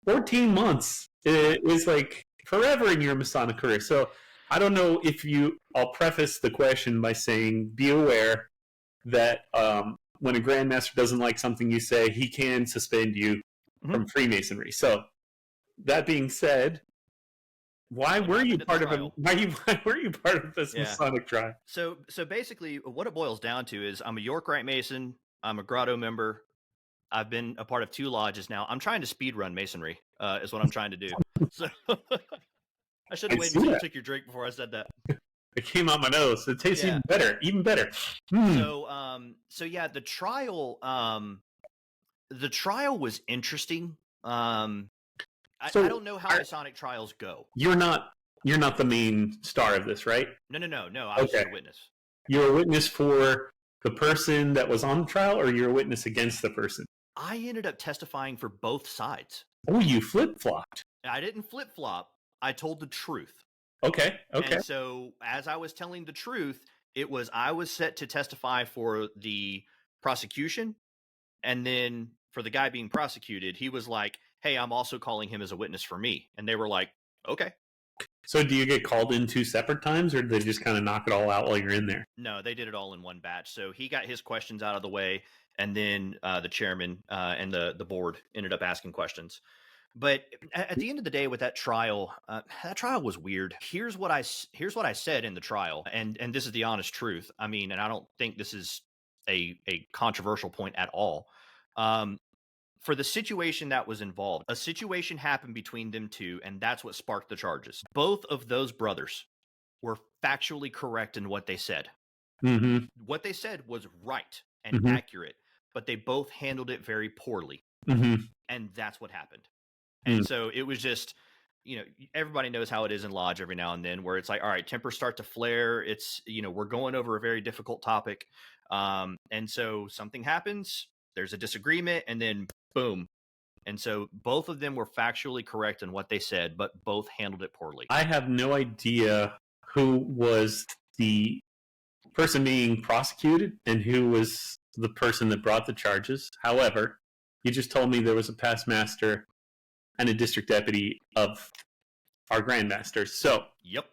14 months. It was like forever in your Masonic career. So I don't know if I'll preface the question by saying, be aware that when a Grandmaster doesn't like something you say, he can suspend you from Freemasonry. So that being said, why were you part of this Masonic trial?
So basically, what it boils down to is I'm a York Rite Mason. I'm a Grotto member. I've been a part of 2 lodges now. I'm trying to speed run Masonry. Is what I'm trying to do. So I should have waited until you took your drink before I said that.
It came out my nose. It tastes even better.
So yeah, the trial was interesting. I don't know how Masonic trials go.
You're not the main star of this, right?
No. I was just a witness.
You're a witness for the person that was on the trial, or you're a witness against the person?
I ended up testifying for both sides.
Oh, you flip-flopped.
I didn't flip-flop. I told the truth.
Okay.
And so as I was telling the truth, I was set to testify for the prosecution. And then for the guy being prosecuted, he was like, hey, I'm also calling him as a witness for me. And they were like, okay.
So do you get called in 2 separate times, or do they just kind of knock it all out while you're in there?
No, they did it all in one batch. So he got his questions out of the way, and then the chairman and the board ended up asking questions. But at the end of the day, with that trial was weird. Here's what I said in the trial, and this is the honest truth. I mean, and I don't think this is a controversial point at all. For the situation that was involved, a situation happened between them 2, and that's what sparked the charges. Both of those brothers were factually correct in what they said.
Mm-hmm.
What they said was right and accurate, but they both handled it very poorly.
Mm-hmm.
And that's what happened. And so it was just, everybody knows how it is in lodge every now and then, where it's like, all right, tempers start to flare. It's, we're going over a very difficult topic. And so something happens, there's a disagreement, and then boom. And so both of them were factually correct in what they said, but both handled it poorly.
I have no idea who was the person being prosecuted and who was the person that brought the charges. However, you just told me there was a past master and a district deputy of our Grandmasters. So,
yep.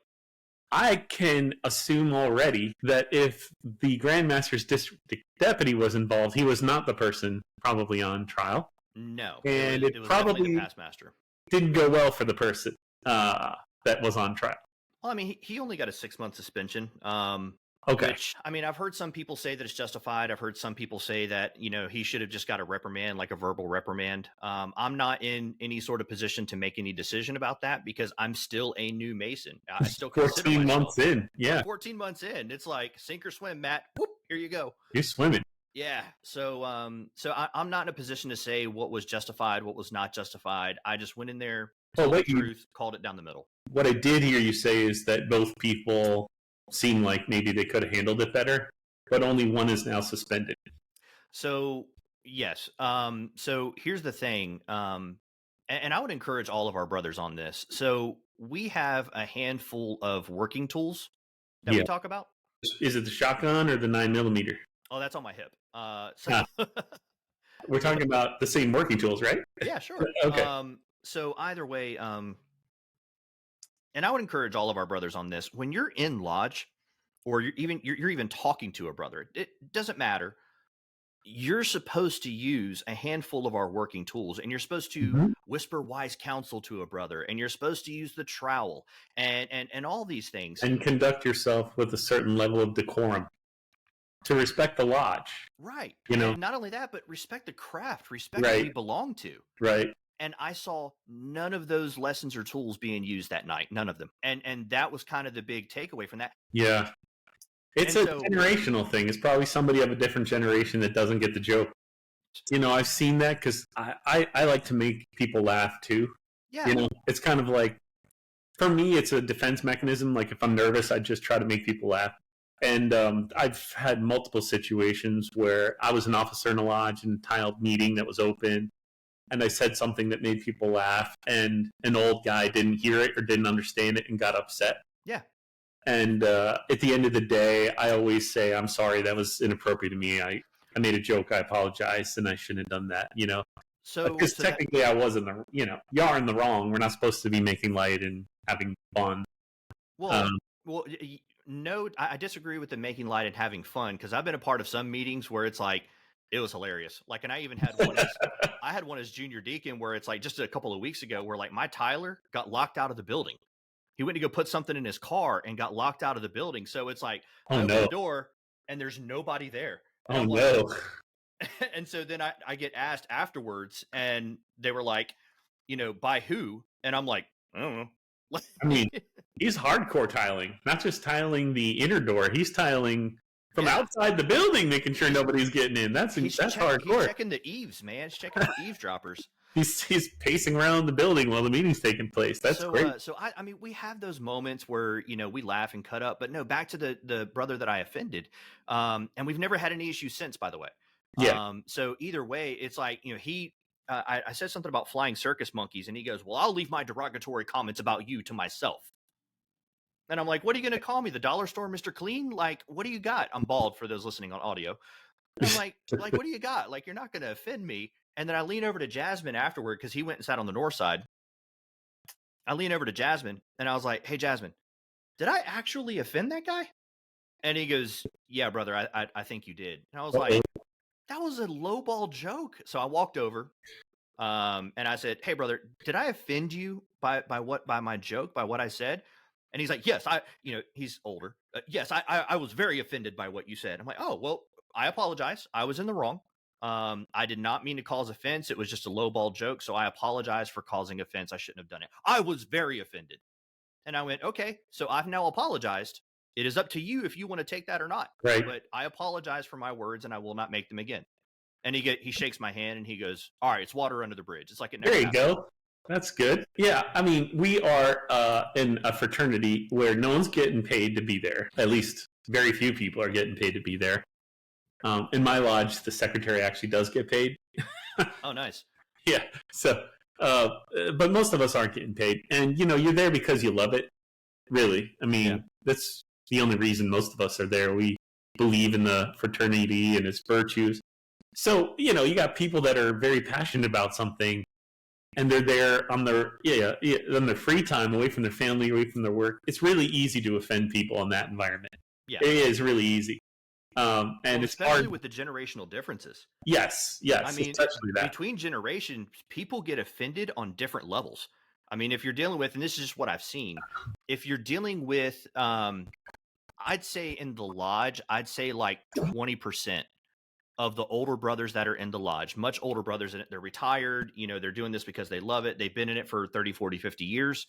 I can assume already that if the Grandmaster's district deputy was involved, he was not the person probably on trial.
No.
And it
was
probably
the past master.
Didn't go well for the person that was on trial.
Well, I mean, he only got a 6-month suspension.
Okay.
Which, I mean, I've heard some people say that it's justified. I've heard some people say that, he should have just got a reprimand, like a verbal reprimand. I'm not in any sort of position to make any decision about that because I'm still a new Mason. I still consider
14
myself.
months in. Yeah.
14 months in. It's like sink or swim, Matt. Whoop, here you go.
You're swimming.
Yeah. So I'm not in a position to say what was justified, what was not justified. I just went in there, told the truth, called it down the middle.
What I did hear you say is that both people seem like maybe they could have handled it better, but only one is now suspended.
So, yes. So here's the thing. And I would encourage all of our brothers on this. So we have a handful of working tools that we talk about.
Is it the shotgun or the 9mm?
Oh, that's on my hip.
We're talking about the same working tools, right?
Yeah, sure.
Okay.
So either way, and I would encourage all of our brothers on this. When you're in lodge, or you're even talking to a brother, it doesn't matter. you're supposed to use a handful of our working tools, and you're supposed to
Mhm.
whisper wise counsel to a brother, and you're supposed to use the trowel and all these things.
And conduct yourself with a certain level of decorum to respect the lodge.
Right.
You know,
And not only that, but respect the craft, respect what
right,
we belong to.
right.
And I saw none of those lessons or tools being used that night. None of them. And that was kind of the big takeaway from that.
Yeah. It's
And
a
so,
generational thing. It's probably somebody of a different generation that doesn't get the joke. You know, I've seen that because I like to make people laugh too.
yeah.
You know, it's kind of like, for me, it's a defense mechanism. Like if I'm nervous, I just try to make people laugh. And I've had multiple situations where I was an officer in a lodge in a tiled meeting that was open, and I said something that made people laugh, and an old guy didn't hear it or didn't understand it and got upset.
Yeah.
And at the end of the day, I always say, I'm sorry, that was inappropriate to me. I made a joke, I apologize, and I shouldn't have done that, you know? Because
So that,
technically I was in the, you know, you are in the wrong. We're not supposed to be making light and having fun.
well,
Um,
no, I disagree with the making light and having fun, because I've been a part of some meetings where it's like, it was hilarious. Like, and I even had one I had one as junior deacon where it's like just a couple of weeks ago where like my Tyler got locked out of the building. He went to go put something in his car and got locked out of the building. So it's like, I
oh,
open
no.
the door and there's nobody there. And
Oh,
I'm like,
no.
and so then I get asked afterwards, and they were like, by who? And I'm like, I don't know.
I mean, he's hardcore tiling, not just tiling the inner door. He's tiling from
Yeah.
outside the building, making sure nobody's getting in. That's
He's
hardcore.
checking the eaves, man. He's checking for eavesdroppers.
He's pacing around the building while the meeting's taking place. That's great.
So I mean, we have those moments where we laugh and cut up, but no, back to the brother that I offended, and we've never had any issues since, by the way.
Yeah.
So either way, it's like I said something about flying circus monkeys, and he goes, "Well, I'll leave my derogatory comments about you to myself." And I'm like, "What are you going to call me, the dollar store Mr. Clean? Like, what do you got?" I'm bald for those listening on audio. And I'm like, what do you got? Like, you're not going to offend me. And then I lean over to Jasmine afterward, because he went and sat on the north side. I lean over to Jasmine and I was like, "Hey, Jasmine, did I actually offend that guy?" And he goes, "Yeah, brother, I think you did." And I was like, that was a lowball joke. So I walked over and I said, "Hey, brother, did I offend you by my joke, by what I said?" And he's like, "Yes, he's older. Yes, I was very offended by what you said." I'm like, "Oh, well, I apologize. I was in the wrong. I did not mean to cause offense. It was just a lowball joke. So I apologize for causing offense. I shouldn't have done it. I was very offended." And I went, "Okay, so I've now apologized. It is up to you if you want to take that or not.
Right.
But I apologize for my words, and I will not make them again." And he shakes my hand and he goes, "All right, it's water under the bridge. It's like it never
There you
happened."
go. That's good. Yeah, I mean, we are in a fraternity where no one's getting paid to be there. At least very few people are getting paid to be there. In my lodge, the secretary actually does get paid.
Oh, nice.
Yeah. So, but most of us aren't getting paid. And, you're there because you love it, really. I mean, that's the only reason most of us are there. We believe in the fraternity and its virtues. So, you got people that are very passionate about something, and they're there on their on their free time, away from their family, away from their work. It's really easy to offend people in that environment.
Yeah.
It is really easy. And it's
especially
hard
with the generational differences.
Yes,
I mean,
especially that.
between generations, people get offended on different levels. I mean, if you're dealing with, and this is just what I've seen, if you're dealing with, I'd say in the lodge, I'd say like 20% of the older brothers that are in the lodge, much older brothers in it, they're retired, they're doing this because they love it. They've been in it for 30, 40, 50 years.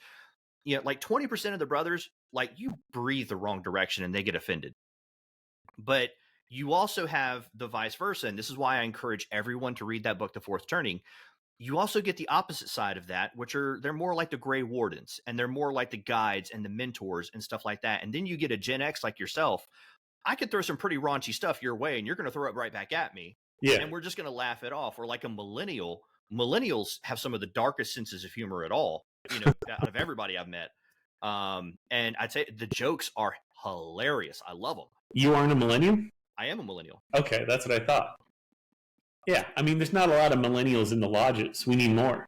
Like 20% of the brothers, like you breathe the wrong direction and they get offended. But you also have the vice versa. And this is why I encourage everyone to read that book, The Fourth Turning. You also get the opposite side of that, which they're more like the gray wardens, and they're more like the guides and the mentors and stuff like that. And then you get a Gen X like yourself. I could throw some pretty raunchy stuff your way, and you're going to throw it right back at me.
Yeah.
And we're just going to laugh it off. Or like a millennial. Millennials have some of the darkest senses of humor at all, out of everybody I've met. And I'd say the jokes are hilarious. I love them.
You aren't a millennial?
I am a millennial.
Okay, that's what I thought. Yeah, I mean, there's not a lot of millennials in the lodges. We need more.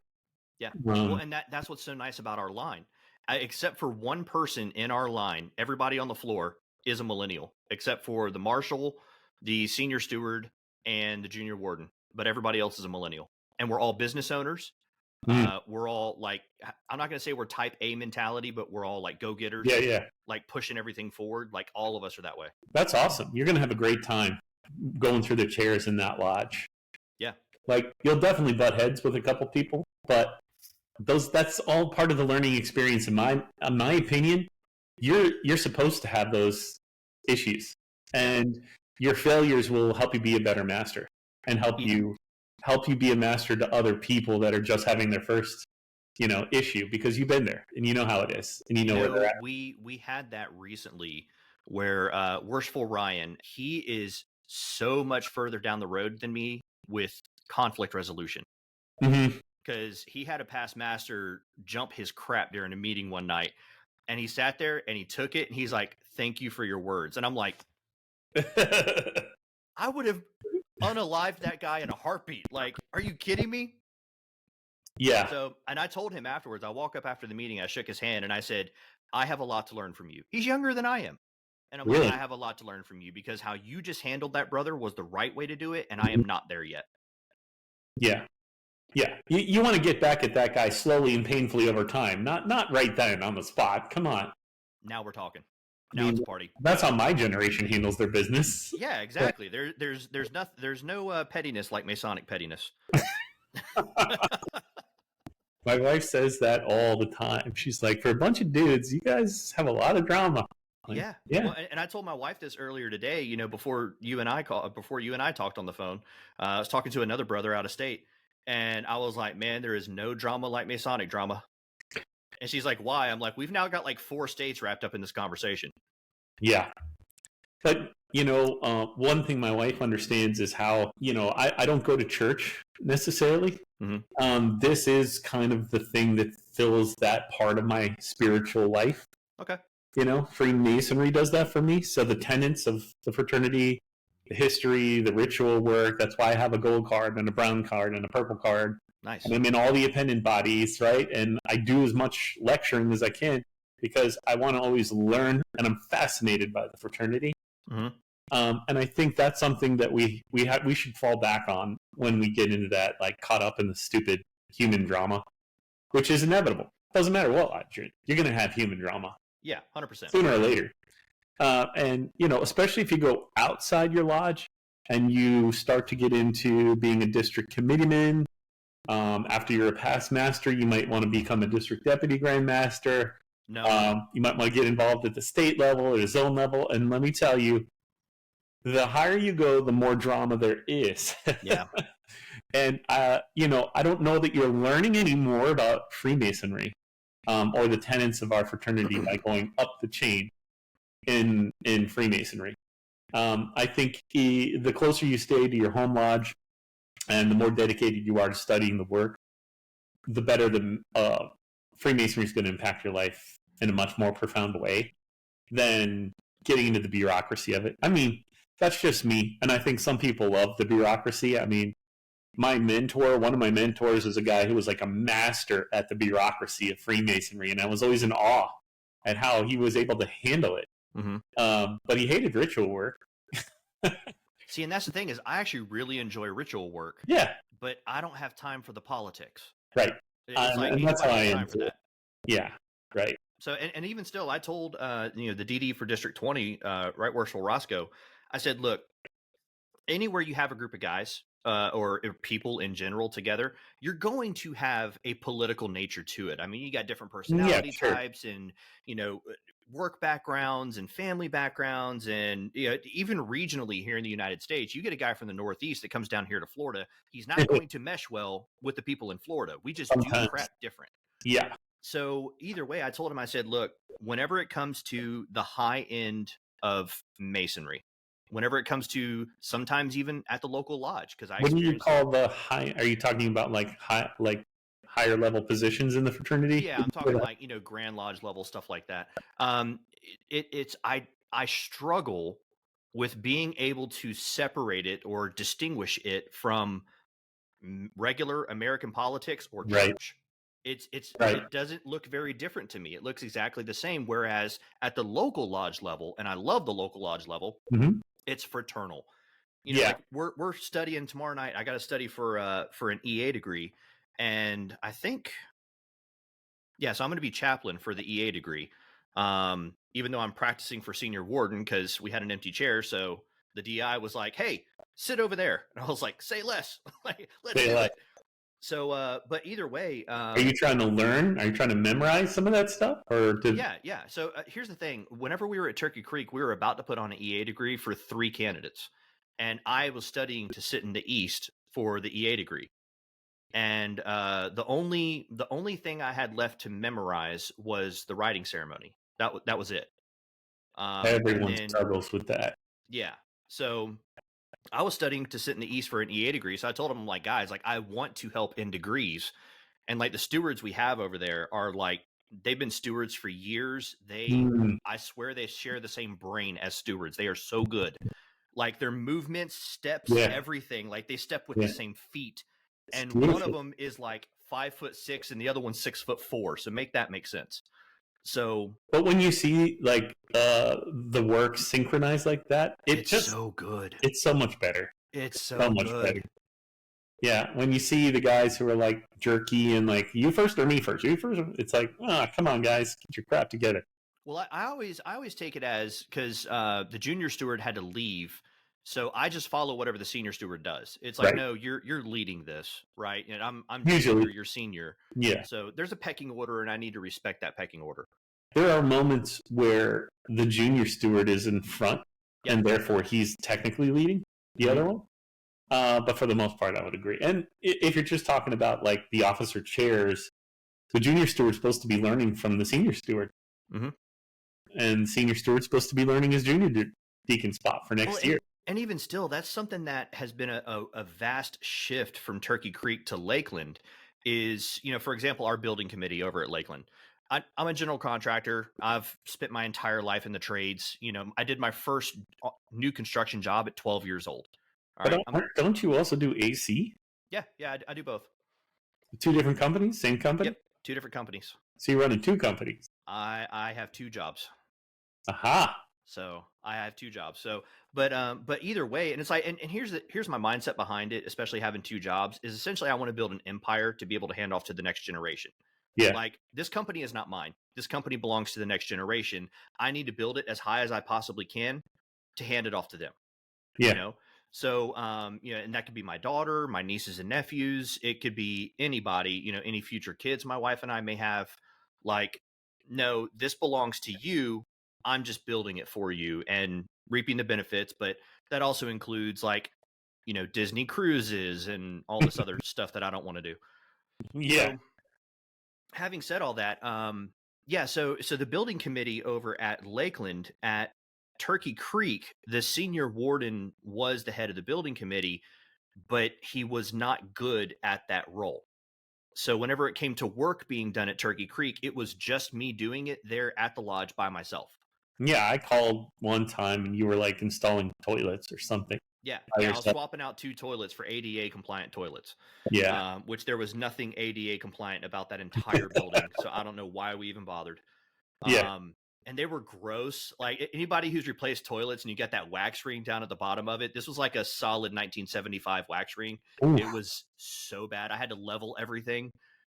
Yeah, well, and that's what's so nice about our line. Except for one person in our line, everybody on the floor is a millennial, except for the marshal, the senior steward, and the junior warden, but everybody else is a millennial. And we're all business owners.
Mm.
We're all like, I'm not going to say we're type A mentality, but we're all like go-getters.
Yeah, yeah.
Like pushing everything forward. Like all of us are that way.
That's awesome. You're going to have a great time going through the chairs in that lodge.
Yeah.
Like, you'll definitely butt heads with a couple people, but that's all part of the learning experience. In my opinion, you're supposed to have those issues, and your failures will help you be a better master and help you be a master to other people that are just having their first issue, because you've been there and you know how it is and you know where they're at.
We had that recently where Worshipful Ryan, he is so much further down the road than me with conflict resolution. Because he had a past master jump his crap during a meeting one night, and he sat there and he took it and he's like, "Thank you for your words." And I'm like, I would have unalived that guy in a heartbeat. Like, are you kidding me?
Yeah.
So, and I told him afterwards, I walk up after the meeting, I shook his hand and I said, I have a lot to learn from you. He's younger than I am. And I'm
Really?
like, I have a lot to learn from you, because how you just handled that, brother, was the right way to do it. And I am not there yet.
Yeah. Yeah. You want to get back at that guy slowly and painfully over time, not right then on the spot. Come on.
Now we're talking. Now it's a party.
That's how my generation handles their business.
Yeah, exactly. There's no pettiness like Masonic pettiness.
My wife says that all the time. She's like, for a bunch of dudes, you guys have a lot of drama. Like,
yeah. Well, and I told my wife this earlier today, before you and I talked on the phone. I was talking to another brother out of state, and I was like, man, there is no drama like Masonic drama. And she's like, why? I'm like, we've now got like 4 states wrapped up in this conversation.
Yeah. But, one thing my wife understands is how, I don't go to church necessarily.
Mm-hmm.
This is kind of the thing that fills that part of my spiritual life.
Okay.
Freemasonry does that for me. So the tenets of the fraternity, the history, the ritual work, that's why I have a gold card and a brown card and a purple card.
Nice.
And I'm in all the appendant bodies, right? And I do as much lecturing as I can because I want to always learn, and I'm fascinated by the fraternity.
Mm-hmm.
And I think that's something that we should fall back on when we get into that, like, caught up in the stupid human drama, which is inevitable. Doesn't matter what lodge you're going to have human drama.
Yeah, 100%.
Sooner or later. And, especially if you go outside your lodge and you start to get into being a district committeeman. After you're a past master, you might want to become a district deputy grand master.
No.
You might want to get involved at the state level or the zone level. And let me tell you, the higher you go, the more drama there is.
Yeah.
And, I don't know that you're learning any more about Freemasonry or the tenets of our fraternity by going up the chain in Freemasonry. I think the closer you stay to your home lodge and the more dedicated you are to studying the work, the better the Freemasonry is going to impact your life in a much more profound way than getting into the bureaucracy of it. I mean, that's just me, and I think some people love the bureaucracy. I mean, one of my mentors is a guy who was like a master at the bureaucracy of Freemasonry, and I was always in awe at how he was able to handle it.
Mm-hmm.
But he hated ritual work.
See, and that's the thing is, I actually really enjoy ritual work.
Yeah.
But I don't have time for the politics.
Right.
And
that's how I am for
that.
Yeah. Right.
So, and even still, I told the DD for District 20, Right Worshipful Roscoe, I said, look, anywhere you have a group of guys or people in general together, you're going to have a political nature to it. I mean, you got different personality types and, work backgrounds and family backgrounds. And even regionally here in the United States, you get a guy from the Northeast that comes down here to Florida. He's not going to mesh well with the people in Florida. We just do crap different.
Yeah.
So either way, I told him, I said, look, whenever it comes to the high end of Masonry, whenever it comes to sometimes even at the local lodge, because I
what do you call the high? Are you talking about like higher level positions in the fraternity?
Yeah, I'm talking like Grand Lodge level stuff like that. I struggle with being able to separate it or distinguish it from regular American politics or church.
Right.
It doesn't look very different to me. It looks exactly the same. Whereas at the local lodge level, and I love the local lodge level,
mm-hmm.
it's fraternal. You know, like we're studying tomorrow night. I got to study for an EA degree, and I think, yeah, so I'm going to be chaplain for the EA degree. Even though I'm practicing for senior warden because we had an empty chair, so the DI was like, "Hey, sit over there," and I was like, "Say less, like let's do it." So, but either way,
are you trying to learn? Are you trying to memorize some of that stuff, or
yeah. So here's the thing: whenever we were at Turkey Creek, we were about to put on an EA degree for 3 candidates, and I was studying to sit in the East for the EA degree. And the only thing I had left to memorize was the writing ceremony. That was it.
everyone struggles with that?
Yeah. So I was studying to sit in the East for an EA degree. So I told them, like, guys, like, I want to help in degrees. And like the stewards we have over there are like, they've been stewards for years. I swear they share the same brain as stewards. They are so good. Like their movements, steps, everything. Like they step with the same feet. And one of them is like 5'6" and the other one's 6'4". So make that make sense. So,
but when you see like the work synchronized like that,
it's just so good.
It's so much better.
It's so much better.
Yeah, when you see the guys who are like jerky and like, you first or me first, you first, it's like, come on, guys, get your crap together.
Well, I always take it as, because the junior steward had to leave, so I just follow whatever the senior steward does. It's like, no, you're leading this, right? And I'm usually your senior.
Yeah.
So there's a pecking order, and I need to respect that pecking order.
There are moments where the junior steward is in front, and therefore he's technically leading the other one. But for the most part, I would agree. And if you're just talking about like the officer chairs, the junior steward is supposed to be learning from the senior steward.
Mm-hmm.
And senior steward's supposed to be learning his junior deacon spot for next year.
And even still, that's something that has been a vast shift from Turkey Creek to Lakeland is, you know, for example, our building committee over at Lakeland. I'm a general contractor. I've spent my entire life in the trades. You know, I did my first new construction job at 12 years old.
All right. Don't you also do AC?
Yeah, I do both.
2 different companies, same company?
Yep, 2 different companies.
So you're running 2 companies.
I have 2 jobs.
Aha.
So I have 2 jobs. So, but either way, and it's like, and here's my mindset behind it, especially having 2 jobs, is essentially I want to build an empire to be able to hand off to the next generation.
Yeah.
Like, this company is not mine. This company belongs to the next generation. I need to build it as high as I possibly can to hand it off to them.
Yeah.
You know? So, you know, and that could be my daughter, my nieces and nephews. It could be anybody, you know, any future kids my wife and I may have. Like, no, this belongs to you. I'm just building it for you and reaping the benefits. But that also includes, like, you know, Disney cruises and all this other stuff that I don't want to do.
Yeah.
So, having said all that, so the building committee over at Lakeland at Turkey Creek, the senior warden was the head of the building committee, but he was not good at that role. So whenever it came to work being done at Turkey Creek, it was just me doing it there at the lodge by myself.
Yeah, I called one time and you were like installing toilets or something.
Yeah, I was swapping out 2 toilets for ADA compliant toilets.
Yeah.
Which there was nothing ADA compliant about that entire building. So I don't know why we even bothered.
Yeah.
And they were gross. Like, anybody who's replaced toilets and you got that wax ring down at the bottom of it, this was like a solid 1975 wax ring. Ooh. It was so bad. I had to level everything.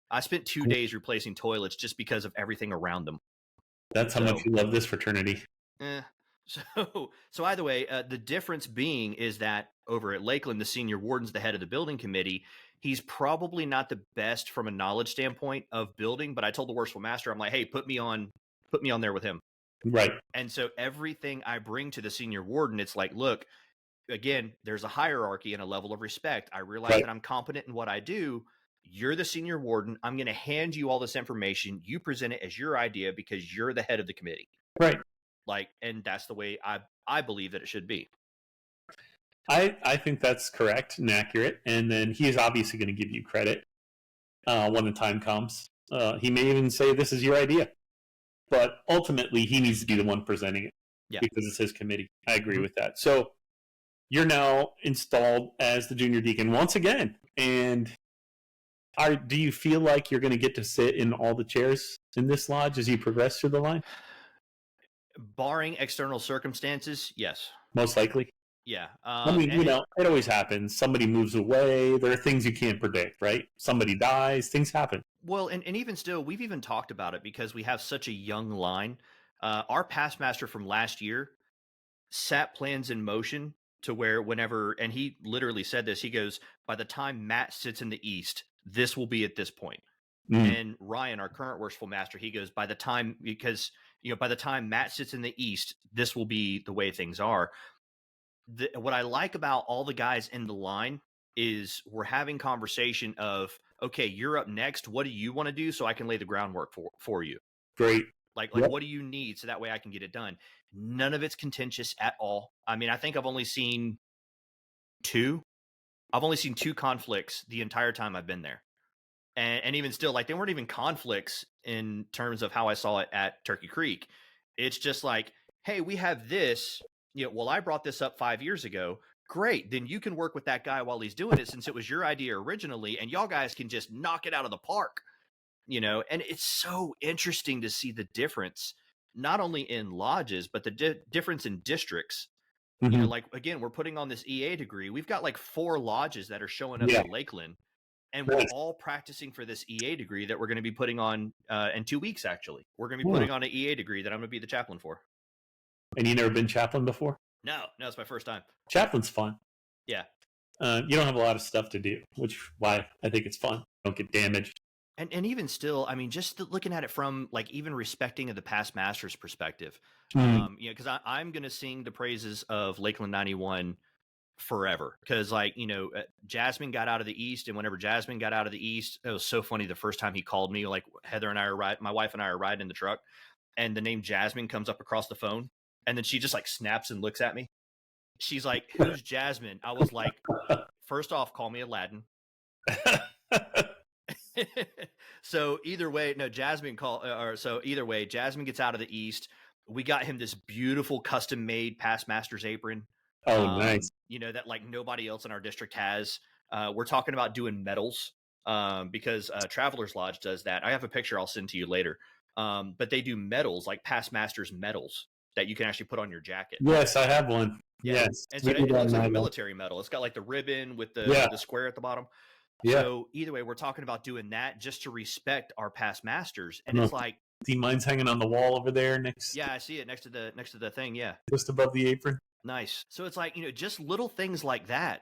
I spent 2 days replacing toilets just because of everything around them.
That's how much you love this fraternity.
So either way, the difference being is that over at Lakeland, the senior warden's the head of the building committee. He's probably not the best from a knowledge standpoint of building, but I told the worshipful master, I'm like, hey, put me on there with him.
Right.
And so everything I bring to the senior warden, it's like, look, again, there's a hierarchy and a level of respect. I realize that I'm competent in what I do. You're the senior warden. I'm going to hand you all this information. You present it as your idea because you're the head of the committee.
Right.
Like, and that's the way I believe that it should be.
I think that's correct and accurate. And then he is obviously going to give you credit when the time comes. He may even say, this is your idea. But ultimately, he needs to be the one presenting it because it's his committee. I agree with that. So you're now installed as the junior deacon once again. And do you feel like you're going to get to sit in all the chairs in this lodge as you progress through the line?
Barring external circumstances, yes.
Most likely?
Yeah.
I mean,
And
it always happens. Somebody moves away. There are things you can't predict, right? Somebody dies. Things happen.
well, and even still, we've even talked about it because we have such a young line. Our past master from last year set plans in motion to where whenever, and he literally said this, he goes, by the time Matt sits in the East, this will be at this point.
Mm,
And Ryan, our current worshipful master, he goes, by the time, because, by the time Matt sits in the East, this will be the way things are. What I like about all the guys in the line is we're having conversation of, okay, you're up next. What do you want to do so I can lay the groundwork for you?
great.
Like
Yep.
what do you need so that way I can get it done? None of it's contentious at all. I mean, I think I've only seen two. I've only seen two conflicts the entire time I've been there. And even still, like, they weren't even conflicts in terms of how I saw it at Turkey Creek. It's just like, hey, we have this. Well, I brought this up 5 years ago. Great. Then you can work with that guy while he's doing it since it was your idea originally, and y'all guys can just knock it out of the park. And it's so interesting to see the difference, not only in lodges, but the difference in districts.
Mhm.
Like, again, we're putting on this EA degree. We've got like 4 lodges that are showing up
Yeah.
in Lakeland, and we're
Nice.
all practicing for this EA degree that we're going to be putting on in 2 weeks. Actually, we're going to be
Yeah.
putting on an EA degree that I'm going to be the chaplain for.
And you never been chaplain before?
No, it's my first time.
Chaplain's fun.
Yeah.
You don't have a lot of stuff to do, which why I think it's fun. Don't get damaged.
And even still, I mean, just looking at it from like even respecting of the past masters perspective,
Mm.
because I'm going to sing the praises of Lakeland 91 forever. Because like, Jasmine got out of the East, and whenever Jasmine got out of the East, it was so funny. The first time he called me, like Heather and I are my wife and I are riding in the truck, and the name Jasmine comes up across the phone, and then she just like snaps and looks at me. She's like, "Who's Jasmine?" I was like, first off, call me Aladdin. So either way, no, either way, Jasmine gets out of the East. We got him this beautiful custom made past master's apron.
Oh, nice.
That like nobody else in our district has. We're talking about doing medals because Travelers Lodge does that. I have a picture I'll send to you later. But they do medals, like past masters medals that you can actually put on your jacket.
Yes, I have one.
Yeah.
Yes.
And so it looks like a military medal. It's got like the ribbon with the square at the bottom.
Yeah.
So either way, we're talking about doing that just to respect our past masters. And it's like,
see, mine's hanging on the wall over there next.
yeah, I see it next to the thing. Yeah.
Just above the apron.
Nice. So it's like, just little things like that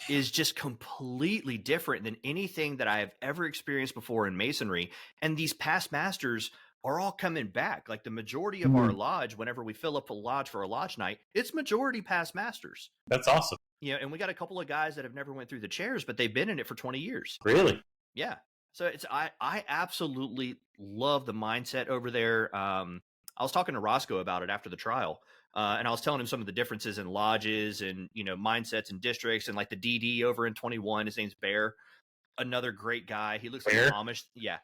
is just completely different than anything that I have ever experienced before in Masonry. And these past masters are all coming back. Like the majority of our lodge, whenever we fill up a lodge for a lodge night, it's majority past masters.
That's awesome.
And we got a couple of guys that have never went through the chairs, but they've been in it for 20 years.
Really?
Yeah. So I absolutely love the mindset over there. I was talking to Roscoe about it after the trial. And I was telling him some of the differences in lodges and, mindsets and districts, and like the DD over in 21, his name's Bear, another great guy. He looks like an Amish. Yeah.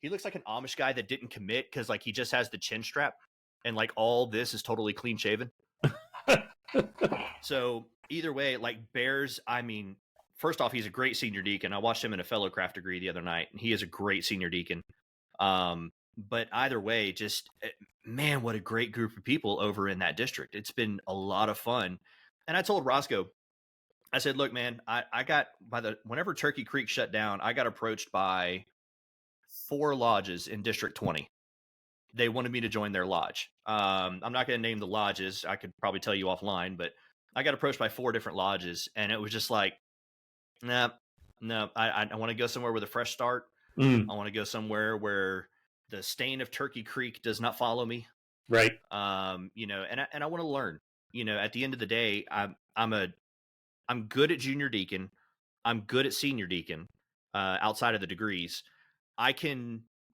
He looks like an Amish guy that didn't commit because like he just has the chin strap and like all this is totally clean shaven. So either way, like Bear's, I mean, first off, he's a great senior deacon. I watched him in a fellow craft degree the other night, and he is a great senior deacon. But either way, just man, what a great group of people over in that district. It's been a lot of fun. And I told Roscoe, I said, look, man, I got whenever Turkey Creek shut down, I got approached by 4 lodges in District 20. They wanted me to join their lodge. I'm not going to name the lodges. I could probably tell you offline, but I got approached by 4 different lodges, and it was just like, no, I want to go somewhere with a fresh start. I want to go somewhere where the stain of Turkey Creek does not follow me.
Right.
And I want to learn. At the end of the day, I'm good at junior deacon. I'm good at senior deacon. Outside of the degrees, I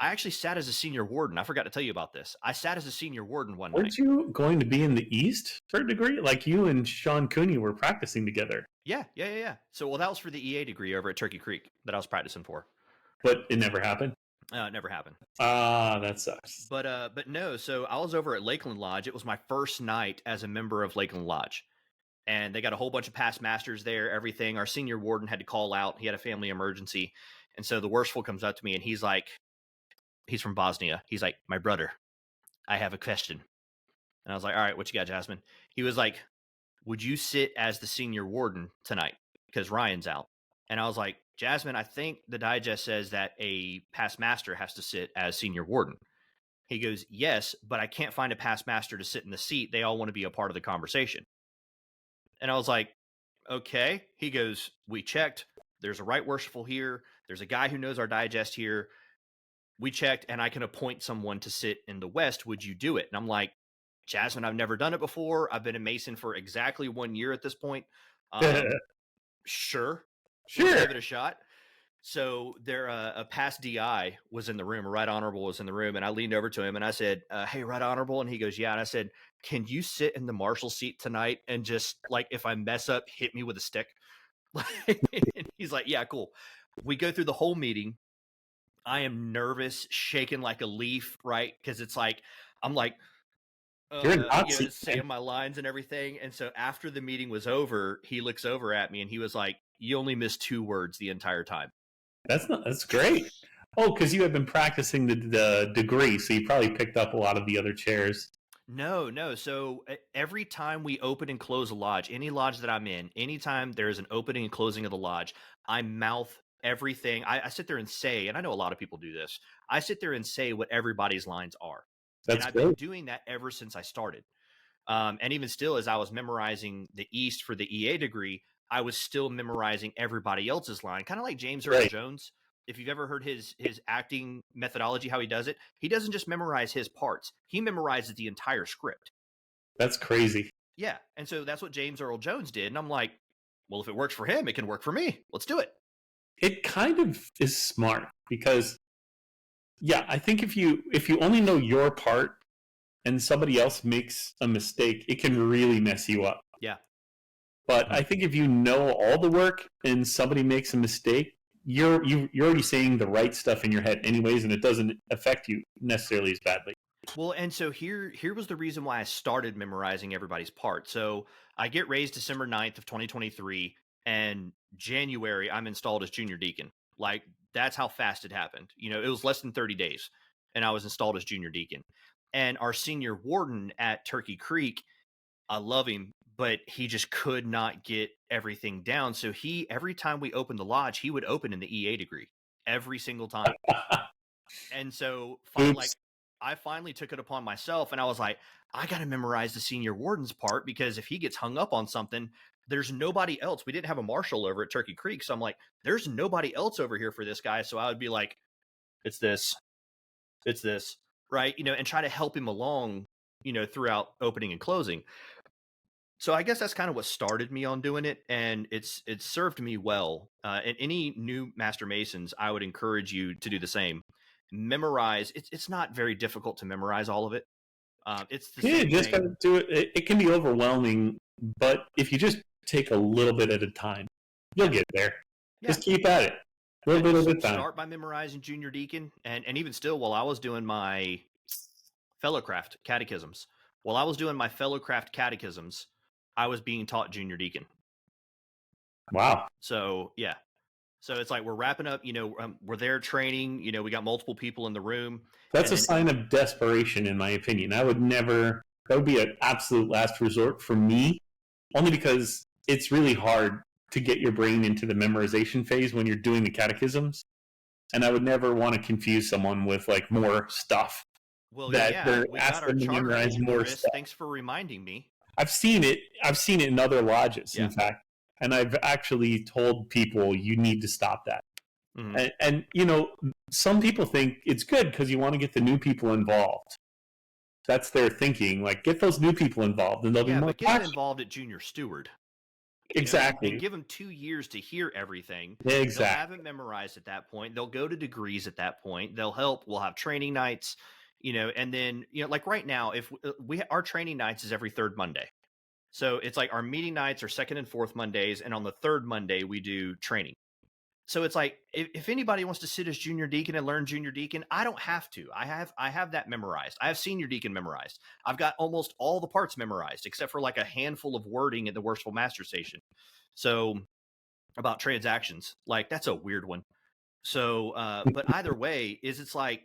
actually sat as a senior warden. I forgot to tell you about this. I sat as a senior warden one night.
Weren't you going to be in the East for a degree? Like you and Sean Cooney were practicing together.
Yeah. So, that was for the EA degree over at Turkey Creek that I was practicing for.
But it never happened?
It never happened.
That sucks.
But no, so I was over at Lakeland Lodge. It was my first night as a member of Lakeland Lodge. And they got a whole bunch of past masters there, everything. Our senior warden had to call out. He had a family emergency. And so the worshipful comes up to me, and he's from Bosnia. He's like, my brother, I have a question. And I was like, all right, what you got, Jasmine? He was like, would you sit as the senior warden tonight? Because Ryan's out. And I was like, Jasmine, I think the digest says that a past master has to sit as senior warden. He goes, yes, but I can't find a past master to sit in the seat. They all want to be a part of the conversation. And I was like, okay. He goes, we checked. There's a right worshipful here. There's a guy who knows our digest here. We checked, and I can appoint someone to sit in the West. Would you do it? And I'm like, Jasmine, I've never done it before. I've been a Mason for exactly 1 year at this point. Sure. Let's give it a shot. So there, a past DI was in the room, a Right Honorable was in the room, and I leaned over to him and I said, hey, Right Honorable. And he goes, yeah. And I said, can you sit in the marshal seat tonight and just, like, if I mess up, hit me with a stick? And he's like, yeah, cool. We go through the whole meeting. I am nervous, shaking like a leaf, right? Because it's like, I'm like, saying my lines and everything. And so after the meeting was over, he looks over at me and he was like, you only missed 2 words the entire time.
That's great. Oh, because you have been practicing the degree, so you probably picked up a lot of the other chairs.
No. So every time we open and close a lodge, any lodge that I'm in, anytime there's an opening and closing of the lodge, I mouth everything. I sit there and say, and I know a lot of people do this, I sit there and say what everybody's lines are.
That's
I've
great.
been doing that ever since I started. And even still, as I was memorizing the East for the EA degree, I was still memorizing everybody else's line, kind of like James Earl Jones. If you've ever heard his acting methodology, how he does it, he doesn't just memorize his parts. He memorizes the entire script.
That's crazy.
Yeah. And so that's what James Earl Jones did. And I'm like, well, if it works for him, it can work for me. Let's do it.
It kind of is smart because, yeah, I think if you only know your part and somebody else makes a mistake, it can really mess you up.
Yeah.
But I think if you know all the work and somebody makes a mistake, you're already saying the right stuff in your head anyways, and it doesn't affect you necessarily as badly.
Well, and so here was the reason why I started memorizing everybody's part. So I get raised December 9th of 2023, and January I'm installed as junior deacon. Like, that's how fast it happened. You know, it was less than 30 days, and I was installed as junior deacon. And our senior warden at Turkey Creek, I love him, but he just could not get everything down. So every time we opened the lodge, he would open in the EA degree every single time. And so I finally took it upon myself, and I was like, I got to memorize the senior warden's part, because if he gets hung up on something, there's nobody else. We didn't have a marshal over at Turkey Creek. So I'm like, there's nobody else over here for this guy. So I would be like, it's this, right? You know, and try to help him along, you know, throughout opening and closing. So I guess that's kind of what started me on doing it, and it's served me well. And any new Master Masons, I would encourage you to do the same. Memorize. It's not very difficult to memorize all of it. It's the same
just
thing.
gotta do it. It can be overwhelming, but if you just take a little bit at a time, you'll get there. Yeah. Just keep at it. A little bit at a time.
Start by memorizing junior deacon, and even still, while I was doing my fellowcraft catechisms, I was being taught junior deacon.
Wow.
So, yeah. So it's like we're wrapping up, you know, we're there training, you know, we got multiple people in the room.
That's a sign of desperation, in my opinion. That would be an absolute last resort for me, only because it's really hard to get your brain into the memorization phase when you're doing the catechisms. And I would never want to confuse someone with like more stuff.
Well, yeah, we got our charter, more stuff. Thanks for reminding me.
I've seen it in other lodges, in fact. And I've actually told people, you need to stop that. Mm-hmm. And, you know, some people think it's good because you want to get the new people involved. That's their thinking. Like, get those new people involved, and they'll be more
but get them involved at junior steward.
Exactly.
And give them 2 years to hear everything.
Exactly.
They'll have it memorized at that point. They'll go to degrees at that point. They'll help. We'll have training nights, you know, and then, you know, like right now, if our training nights is every third Monday. So it's like our meeting nights are second and fourth Mondays, and on the third Monday we do training. So it's like, if anybody wants to sit as junior deacon and learn junior deacon, I don't have to. I have that memorized. I have senior deacon memorized. I've got almost all the parts memorized, except for like a handful of wording at the Worshipful Master Station. So about transactions, like that's a weird one. So, but either way, it's like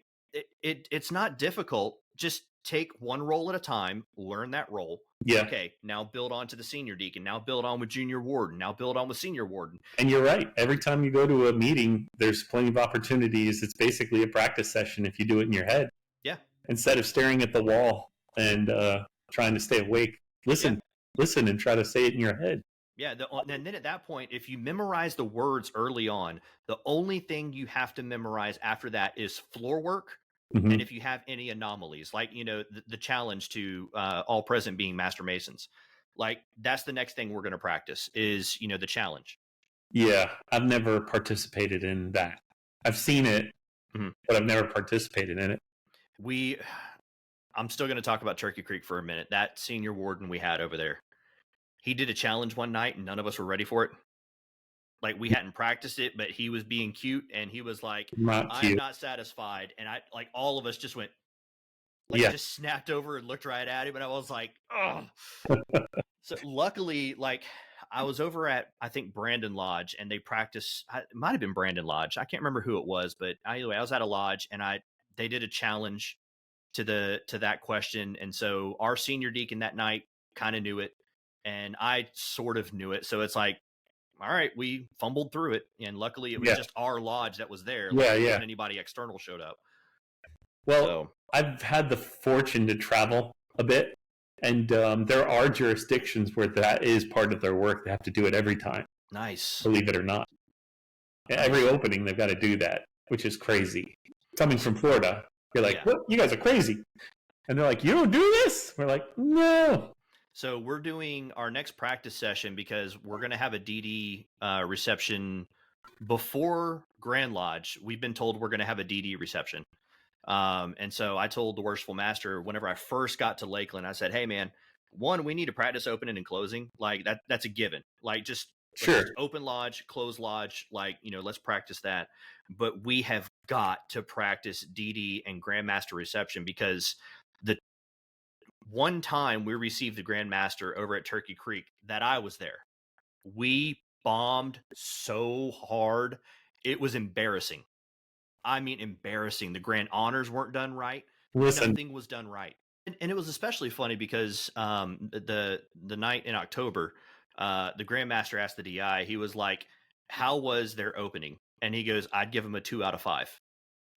it's not difficult. Just take one role at a time, learn that role.
Yeah.
Okay, now build on to the senior deacon, now build on with junior warden, now build on with senior warden.
And you're right. Every time you go to a meeting, there's plenty of opportunities. It's basically a practice session if you do it in your head.
Yeah.
Instead of staring at the wall and trying to stay awake, listen and try to say it in your head.
Yeah, and then at that point, if you memorize the words early on, the only thing you have to memorize after that is floor work.
Mm-hmm.
And if you have any anomalies, like, the challenge to all present being Master Masons, like that's the next thing we're going to practice is, the challenge.
Yeah, I've never participated in that. I've seen it, but I've never participated in it.
I'm still going to talk about Turkey Creek for a minute. That senior warden we had over there, he did a challenge one night and none of us were ready for it. Like we hadn't practiced it, but he was being cute and he was like, I'm not satisfied. And all of us just went, just snapped over and looked right at him. And I was like, oh. So luckily, I was over at, I think, Brandon Lodge, and they practiced, it might have been Brandon Lodge. I can't remember who it was, but anyway, I was at a lodge and they did a challenge to that question. And so our senior deacon that night kind of knew it. And I sort of knew it. So it's like, all right, we fumbled through it. And luckily it was just our lodge that was there. Wasn't anybody external showed up.
Well, I've had the fortune to travel a bit. And there are jurisdictions where that is part of their work. They have to do it every time.
Nice.
Believe it or not. Every opening, they've got to do that, which is crazy. Coming from Florida, you're like, what? You guys are crazy. And they're like, you don't do this? We're like, no.
So we're doing our next practice session because we're going to have a DD reception before Grand Lodge. We've been told we're going to have a DD reception. And so I told the Worshipful Master, whenever I first got to Lakeland, I said, hey man, one, we need to practice opening and closing. Like that's a given. Like just open lodge, close lodge, let's practice that. But we have got to practice DD and Grandmaster reception because the one time we received the Grandmaster over at Turkey Creek that I was there, we bombed so hard. It was embarrassing. I mean, embarrassing. The grand honors weren't done right. Nothing was done right. And it was especially funny because the night in October, the Grandmaster asked the DI, he was like, how was their opening? And he goes, I'd give him a 2 out of 5.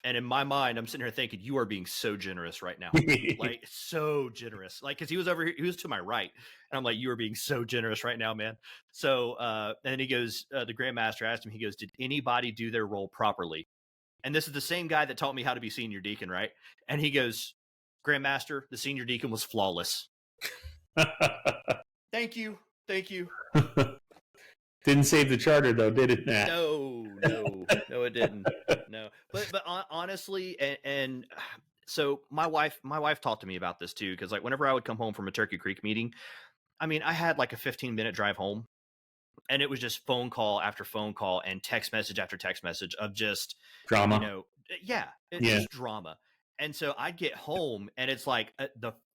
And in my mind, I'm sitting here thinking, you are being so generous right now. Like, so generous. Like, because he was over here, he was to my right. And I'm like, you are being so generous right now, man. So, and he goes, the Grandmaster asked him, he goes, did anybody do their role properly? And this is the same guy that taught me how to be senior deacon, right? And he goes, Grandmaster, the senior deacon was flawless. Thank you. Thank you.
Didn't save the charter though, did it, Matt?
No, it didn't. No, but honestly, and so my wife talked to me about this too, because like whenever I would come home from a Turkey Creek meeting, I mean, I had like a 15-minute drive home, and it was just phone call after phone call and text message after text message of just
drama.
Just drama. And so I'd get home, and it's like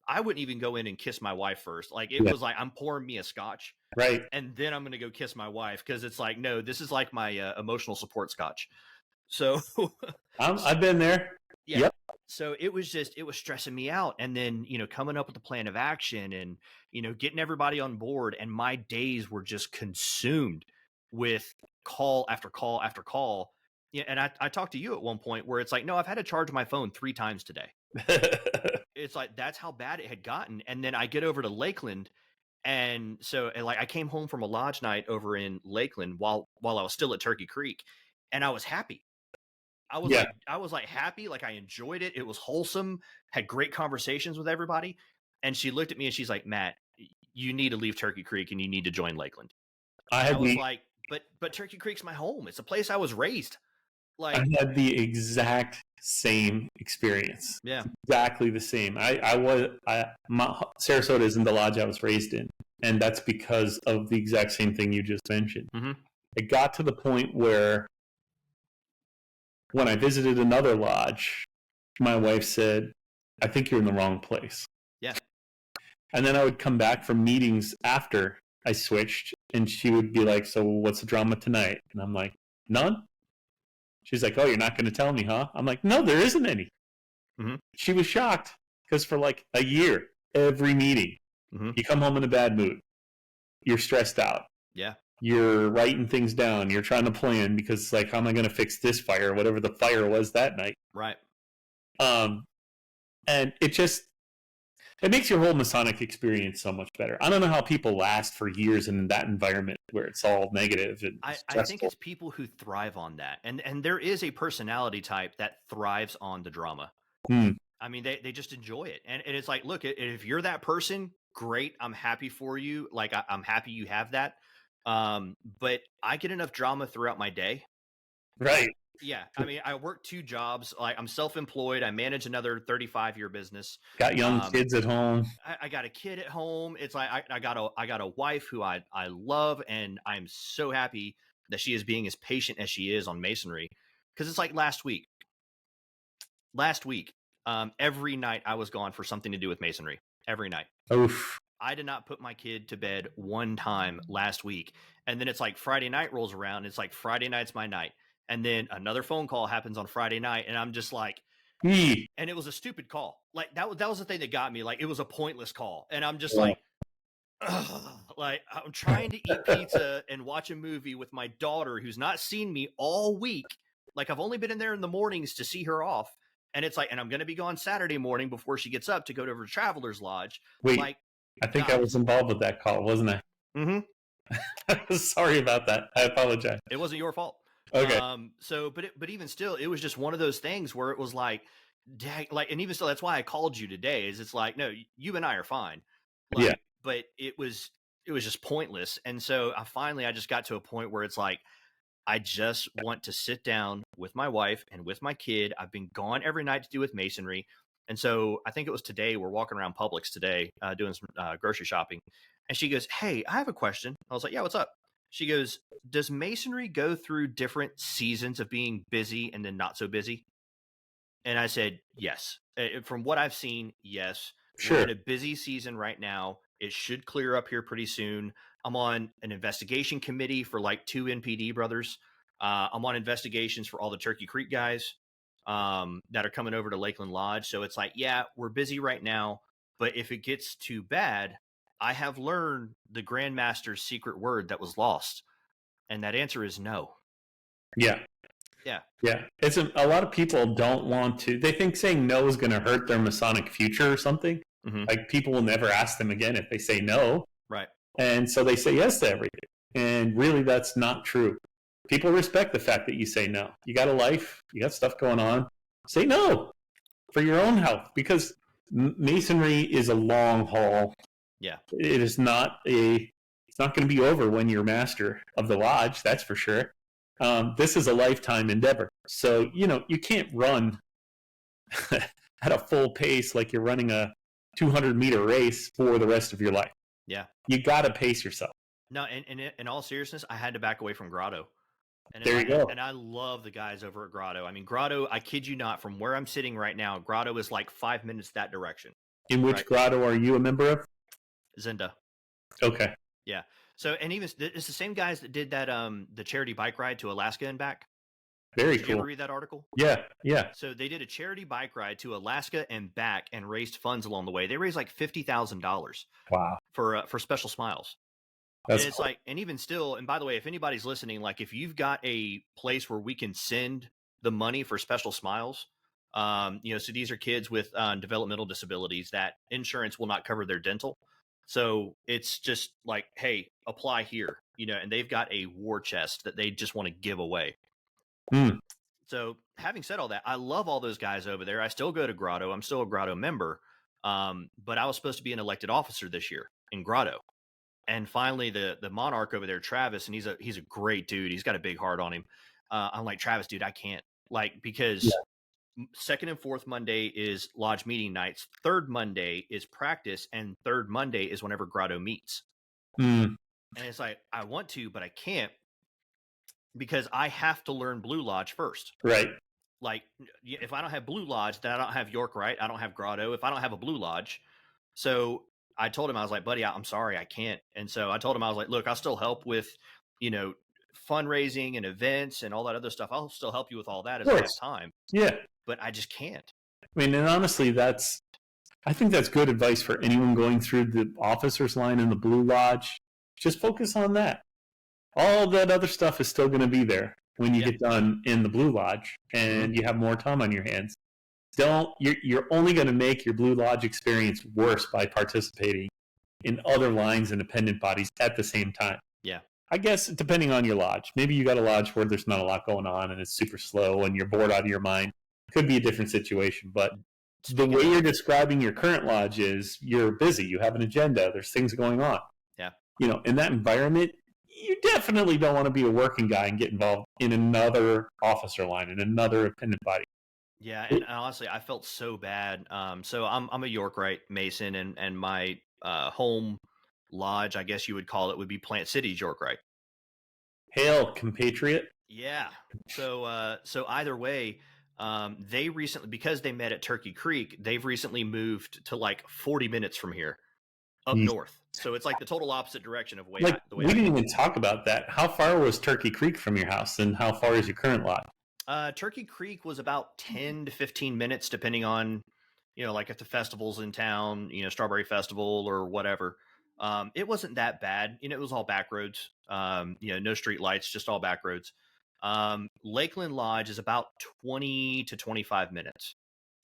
I wouldn't even go in and kiss my wife first. Like it was like I'm pouring me a scotch.
Right.
And then I'm going to go kiss my wife because it's like, no, this is like my emotional support scotch. So
I've been there.
Yeah.
Yep.
So it was stressing me out. And then, coming up with a plan of action and, getting everybody on board. And my days were just consumed with call after call after call. Yeah. And I talked to you at one point where it's like, no, I've had to charge my phone 3 times today. It's like, that's how bad it had gotten. And then I get over to Lakeland. And so I came home from a lodge night over in Lakeland while I was still at Turkey Creek, and I was happy. I was happy. Like I enjoyed it. It was wholesome, had great conversations with everybody. And she looked at me and she's like, Matt, you need to leave Turkey Creek and you need to join Lakeland. I was like, but Turkey Creek's my home. It's a place I was raised. Like
I had the exact same experience.
Yeah,
exactly the same. Sarasota isn't the lodge I was raised in, and that's because of the exact same thing you just mentioned.
Mm-hmm.
It got to the point where when I visited another lodge, my wife said, I think you're in the wrong place.
Yeah.
And then I would come back from meetings after I switched, and she would be like, so what's the drama tonight? And I'm like, none. She's like, oh, you're not going to tell me, huh? I'm like, no, there isn't any.
Mm-hmm.
She was shocked Because for like a year, every meeting, you come home in a bad mood. You're stressed out.
Yeah.
You're writing things down. You're trying to plan because it's like, how am I going to fix this fire, whatever the fire was that night?
Right.
And it makes your whole Masonic experience so much better. I don't know how people last for years in that environment where it's all negative and
I think it's people who thrive on that. And there is a personality type that thrives on the drama. I mean, they just enjoy it. And it's like, look, if you're that person, great. I'm happy for you. Like, I'm happy you have that. But I get enough drama throughout my day.
Right.
Yeah. I mean, I work 2 jobs. Like, I'm self-employed. I manage another 35-year business.
Got young kids at home.
I got a kid at home. It's like, I got a wife who I love, and I'm so happy that she is being as patient as she is on Masonry. Cause it's like last week, every night I was gone for something to do with Masonry every night.
Oof.
I did not put my kid to bed one time last week. And then it's like Friday night rolls around. It's like Friday night's my night. And then another phone call happens on Friday night. And I'm just like, and it was a stupid call. Like that was the thing that got me. Like, it was a pointless call. And I'm just like, like, I'm trying to eat pizza and watch a movie with my daughter who's not seen me all week. Like, I've only been in there in the mornings to see her off. And it's like, and I'm going to be gone Saturday morning before she gets up to go to her Traveler's Lodge.
Wait,
like,
I think I was involved with that call, wasn't I?
Mm-hmm.
Sorry about that. I apologize.
It wasn't your fault.
Okay.
But even still, it was just one of those things where it was like, dang, like, and even still, that's why I called you today. Is it's like, no, you and I are fine. Like,
yeah.
But it was just pointless. And so I just got to a point where it's like, I just want to sit down with my wife and with my kid. I've been gone every night to do with Masonry. And so I think it was today, we're walking around Publix today, doing some grocery shopping. And she goes, hey, I have a question. I was like, yeah, what's up? She goes, does Masonry go through different seasons of being busy and then not so busy? And I said, yes. From what I've seen, yes.
Sure.
We're in a busy season right now. It should clear up here pretty soon. I'm on an investigation committee for like 2 NPD brothers. I'm on investigations for all the Turkey Creek guys that are coming over to Lakeland Lodge. So it's like, yeah, we're busy right now. But if it gets too bad, I have learned the Grandmaster's secret word that was lost. And that answer is no.
Yeah.
Yeah.
Yeah. It's a lot of people don't want to, they think saying no is going to hurt their Masonic future or something.
Mm-hmm.
Like, people will never ask them again if they say no.
Right.
And so they say yes to everything. And really, that's not true. People respect the fact that you say no. You got a life, you got stuff going on. Say no for your own health, because Masonry is a long haul.
Yeah.
It is not it's not going to be over when you're master of the lodge, that's for sure. This is a lifetime endeavor. So, you can't run at a full pace like you're running a 200-meter race for the rest of your life.
Yeah.
You got to pace yourself.
No, and in all seriousness, I had to back away from Grotto. And
there you go.
And I love the guys over at Grotto. I mean, Grotto, I kid you not, from where I'm sitting right now, Grotto is like 5 minutes that direction.
In which grotto are you a member of?
Zenda.
Okay.
Yeah. So, and even it's the same guys that did that the charity bike ride to Alaska and back.
Very
Did
cool.
you ever read that article?
Yeah, yeah.
So they did a charity bike ride to Alaska and back and raised funds along the way. They raised like $50,000.
Wow.
For Special Smiles.
That's
and it's
cool.
like, and even still, and by the way, if anybody's listening, like, if you've got a place where we can send the money for Special Smiles, so these are kids with developmental disabilities that insurance will not cover their dental. So it's just like, hey, apply here, and they've got a war chest that they just want to give away. So having said all that, I love all those guys over there. I still go to Grotto. I'm still a Grotto member. But I was supposed to be an elected officer this year in Grotto. And finally, the monarch over there, Travis, and he's a great dude. He's got a big heart on him. I'm like, Travis, dude, I can't, because second and fourth Monday is lodge meeting nights. Third Monday is practice, and third Monday is whenever Grotto meets. And it's like, I want to, but I can't, because I have to learn Blue Lodge first.
Right.
Like, if I don't have Blue Lodge, then I don't have York, right? I don't have Grotto if I don't have a Blue Lodge. So I told him, I was like, buddy, I'm sorry, I can't. And so I told him, I was like, look, I'll still help with, fundraising and events and all that other stuff. I'll still help you with all that as I have time.
Yeah.
But I just can't.
I mean, and honestly, that's I think that's good advice for anyone going through the officers line in the Blue Lodge. Just focus on that. All that other stuff is still going to be there when you get done in the Blue Lodge and you have more time on your hands. You're only going to make your Blue Lodge experience worse by participating in other lines and dependent bodies at the same time.
Yeah.
I guess depending on your lodge. Maybe you got a lodge where there's not a lot going on and it's super slow and you're bored out of your mind. Could be a different situation, but the way you're describing your current lodge is you're busy, you have an agenda, there's things going on.
Yeah.
In that environment, you definitely don't want to be a working guy and get involved in another officer line, in another dependent body.
Yeah, and honestly, I felt so bad. So I'm a Yorkite Mason, and my home lodge, I guess you would call it, would be Plant City's Yorkite.
Hail, compatriot.
Yeah. So either way, they recently, because they met at Turkey Creek, they've recently moved to like 40 minutes from here, up north. So it's like the total opposite direction of the way.
We didn't even talk about that. How far was Turkey Creek from your house, and how far is your current lodge?
Turkey Creek was about 10 to 15 minutes, depending on, like if the festival's in town, Strawberry Festival or whatever. It wasn't that bad. It was all back roads, no street lights, just all back roads. Lakeland Lodge is about 20 to 25 minutes,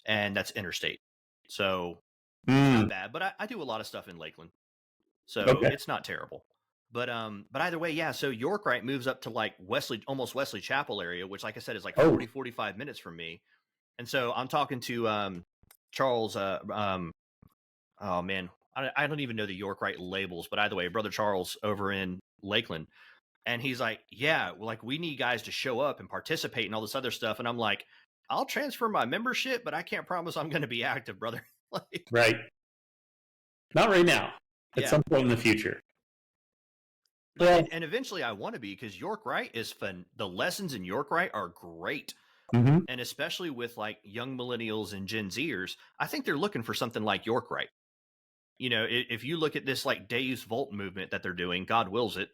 and that's interstate. So it's not bad, but I do a lot of stuff in Lakeland, so it's not terrible. But either way, yeah. So Yorkite moves up to like almost Wesley Chapel area, which, like I said, is like 45 minutes from me. And so I'm talking to Charles. Oh man, I don't even know the Yorkite labels, but either way, Brother Charles over in Lakeland, and he's like, yeah, like we need guys to show up and participate and all this other stuff. And I'm like, I'll transfer my membership, but I can't promise I'm going to be active, brother.
Right. Not right now. At some point in the future.
Well, and eventually I want to be, because Yorkite is fun. The lessons in Yorkite are great.
Mm-hmm.
And especially with like young millennials and Gen Zers, I think they're looking for something like Yorkite. If you look at this like Deus Vult movement that they're doing, God wills it,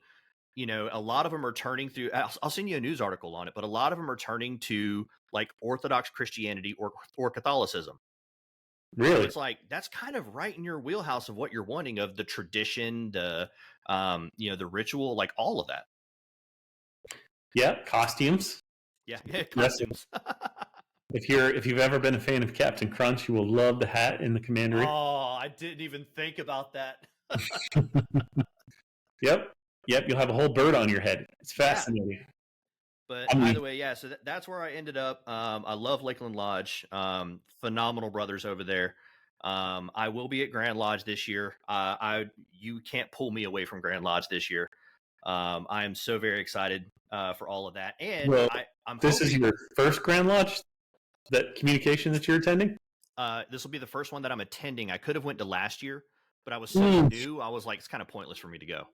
a lot of them are turning through, I'll send you a news article on it, but a lot of them are turning to like Orthodox Christianity or Catholicism.
Really?
So it's like, that's kind of right in your wheelhouse of what you're wanting, of the tradition, the ritual, like all of that.
Yeah, costumes.
Yeah, costumes.
If you've ever been a fan of Captain Crunch, you will love the hat in the commandery.
Oh, I didn't even think about that.
Yep. You'll have a whole bird on your head. It's fascinating.
Yeah. But either way, yeah. So that's where I ended up. I love Lakeland Lodge. Phenomenal brothers over there. I will be at Grand Lodge this year. You can't pull me away from Grand Lodge this year. I am so very excited for all of that. And
this is your first Grand Lodge, that communication that you're attending?
This will be the first one that I'm attending. I could have went to last year, but I was so new. I was like, it's kind of pointless for me to go.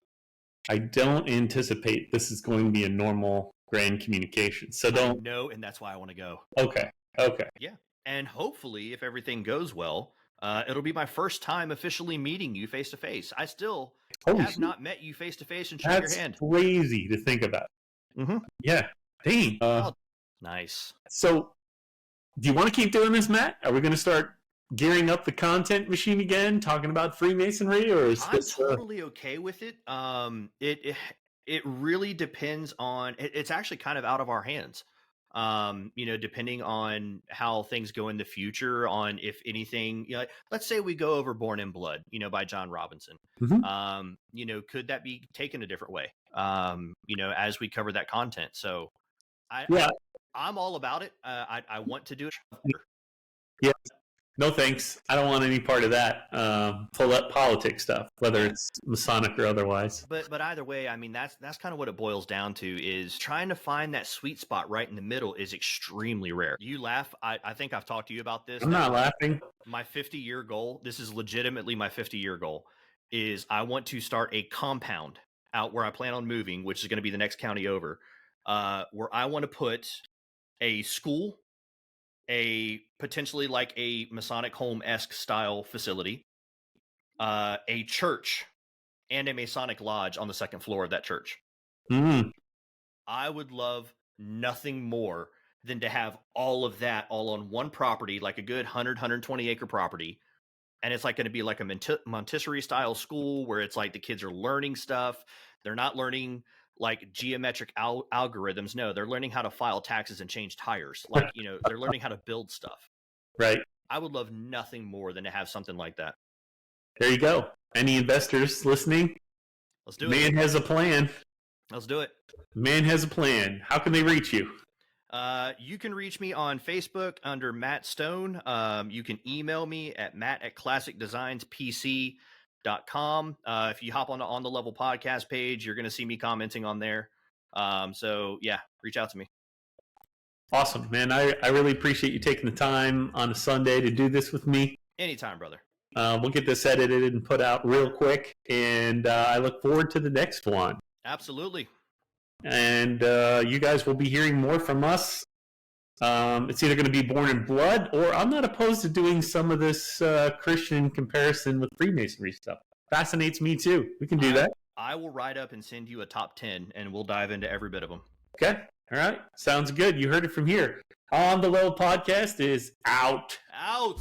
I don't anticipate this is going to be a normal grand communication. So don't.
No, and that's why I want to go.
Okay.
Yeah. And hopefully, if everything goes well, it'll be my first time officially meeting you face to face. I still have not met you face to face and shook your hand.
That's crazy to think about.
Mm-hmm.
Yeah. Dang.
Nice.
So, do you want to keep doing this, Matt? Are we going to start gearing up the content machine again, talking about Freemasonry, or is this?
I'm totally okay with it. It really depends on. It's actually kind of out of our hands. Depending on how things go in the future, on if anything, let's say we go over Born in Blood, by John Robinson.
Mm-hmm.
Could that be taken a different way? As we cover that content. So I'm all about it. I want to do it.
Yeah. No, thanks. I don't want any part of that politics stuff, whether it's Masonic or otherwise.
But either way, I mean, that's kind of what it boils down to, is trying to find that sweet spot right in the middle is extremely rare. You laugh. I think I've talked to you about this.
I'm not laughing.
My 50-year goal, this is legitimately my 50-year goal, is I want to start a compound out where I plan on moving, which is going to be the next county over, where I want to put a school, a potentially like a Masonic home-esque style facility, a church, and a Masonic lodge on the second floor of that church.
Mm.
I would love nothing more than to have all of that all on one property, like a good 120 acre property, and it's like going to be like a Montessori style school where it's like the kids are learning stuff. They're not learning like geometric algorithms. No, they're learning how to file taxes and change tires. Like, you know, they're learning how to build stuff.
Right.
I would love nothing more than to have something like that.
There you go. Any investors listening?
Let's do it.
Man has a plan.
Let's do it.
Man has a plan. How can they reach you?
You can reach me on Facebook under Matt Stone. You can email me at matt@classicdesignspc.com. If you hop on the Level podcast page, you're going to see me commenting on there. So yeah, reach out to me.
Awesome, man. I really appreciate you taking the time on a Sunday to do this with me.
Anytime, brother.
We'll get this edited and put out real quick, and I look forward to the next one.
Absolutely.
And you guys will be hearing more from us. It's either going to be Born in Blood, or I'm not opposed to doing some of this Christian comparison with Freemasonry stuff. Fascinates me too. We can do that.
I will write up and send you a top 10, and we'll dive into every bit of them.
Okay. All right. Sounds good. You heard it from here. On the Level podcast is out.
Out.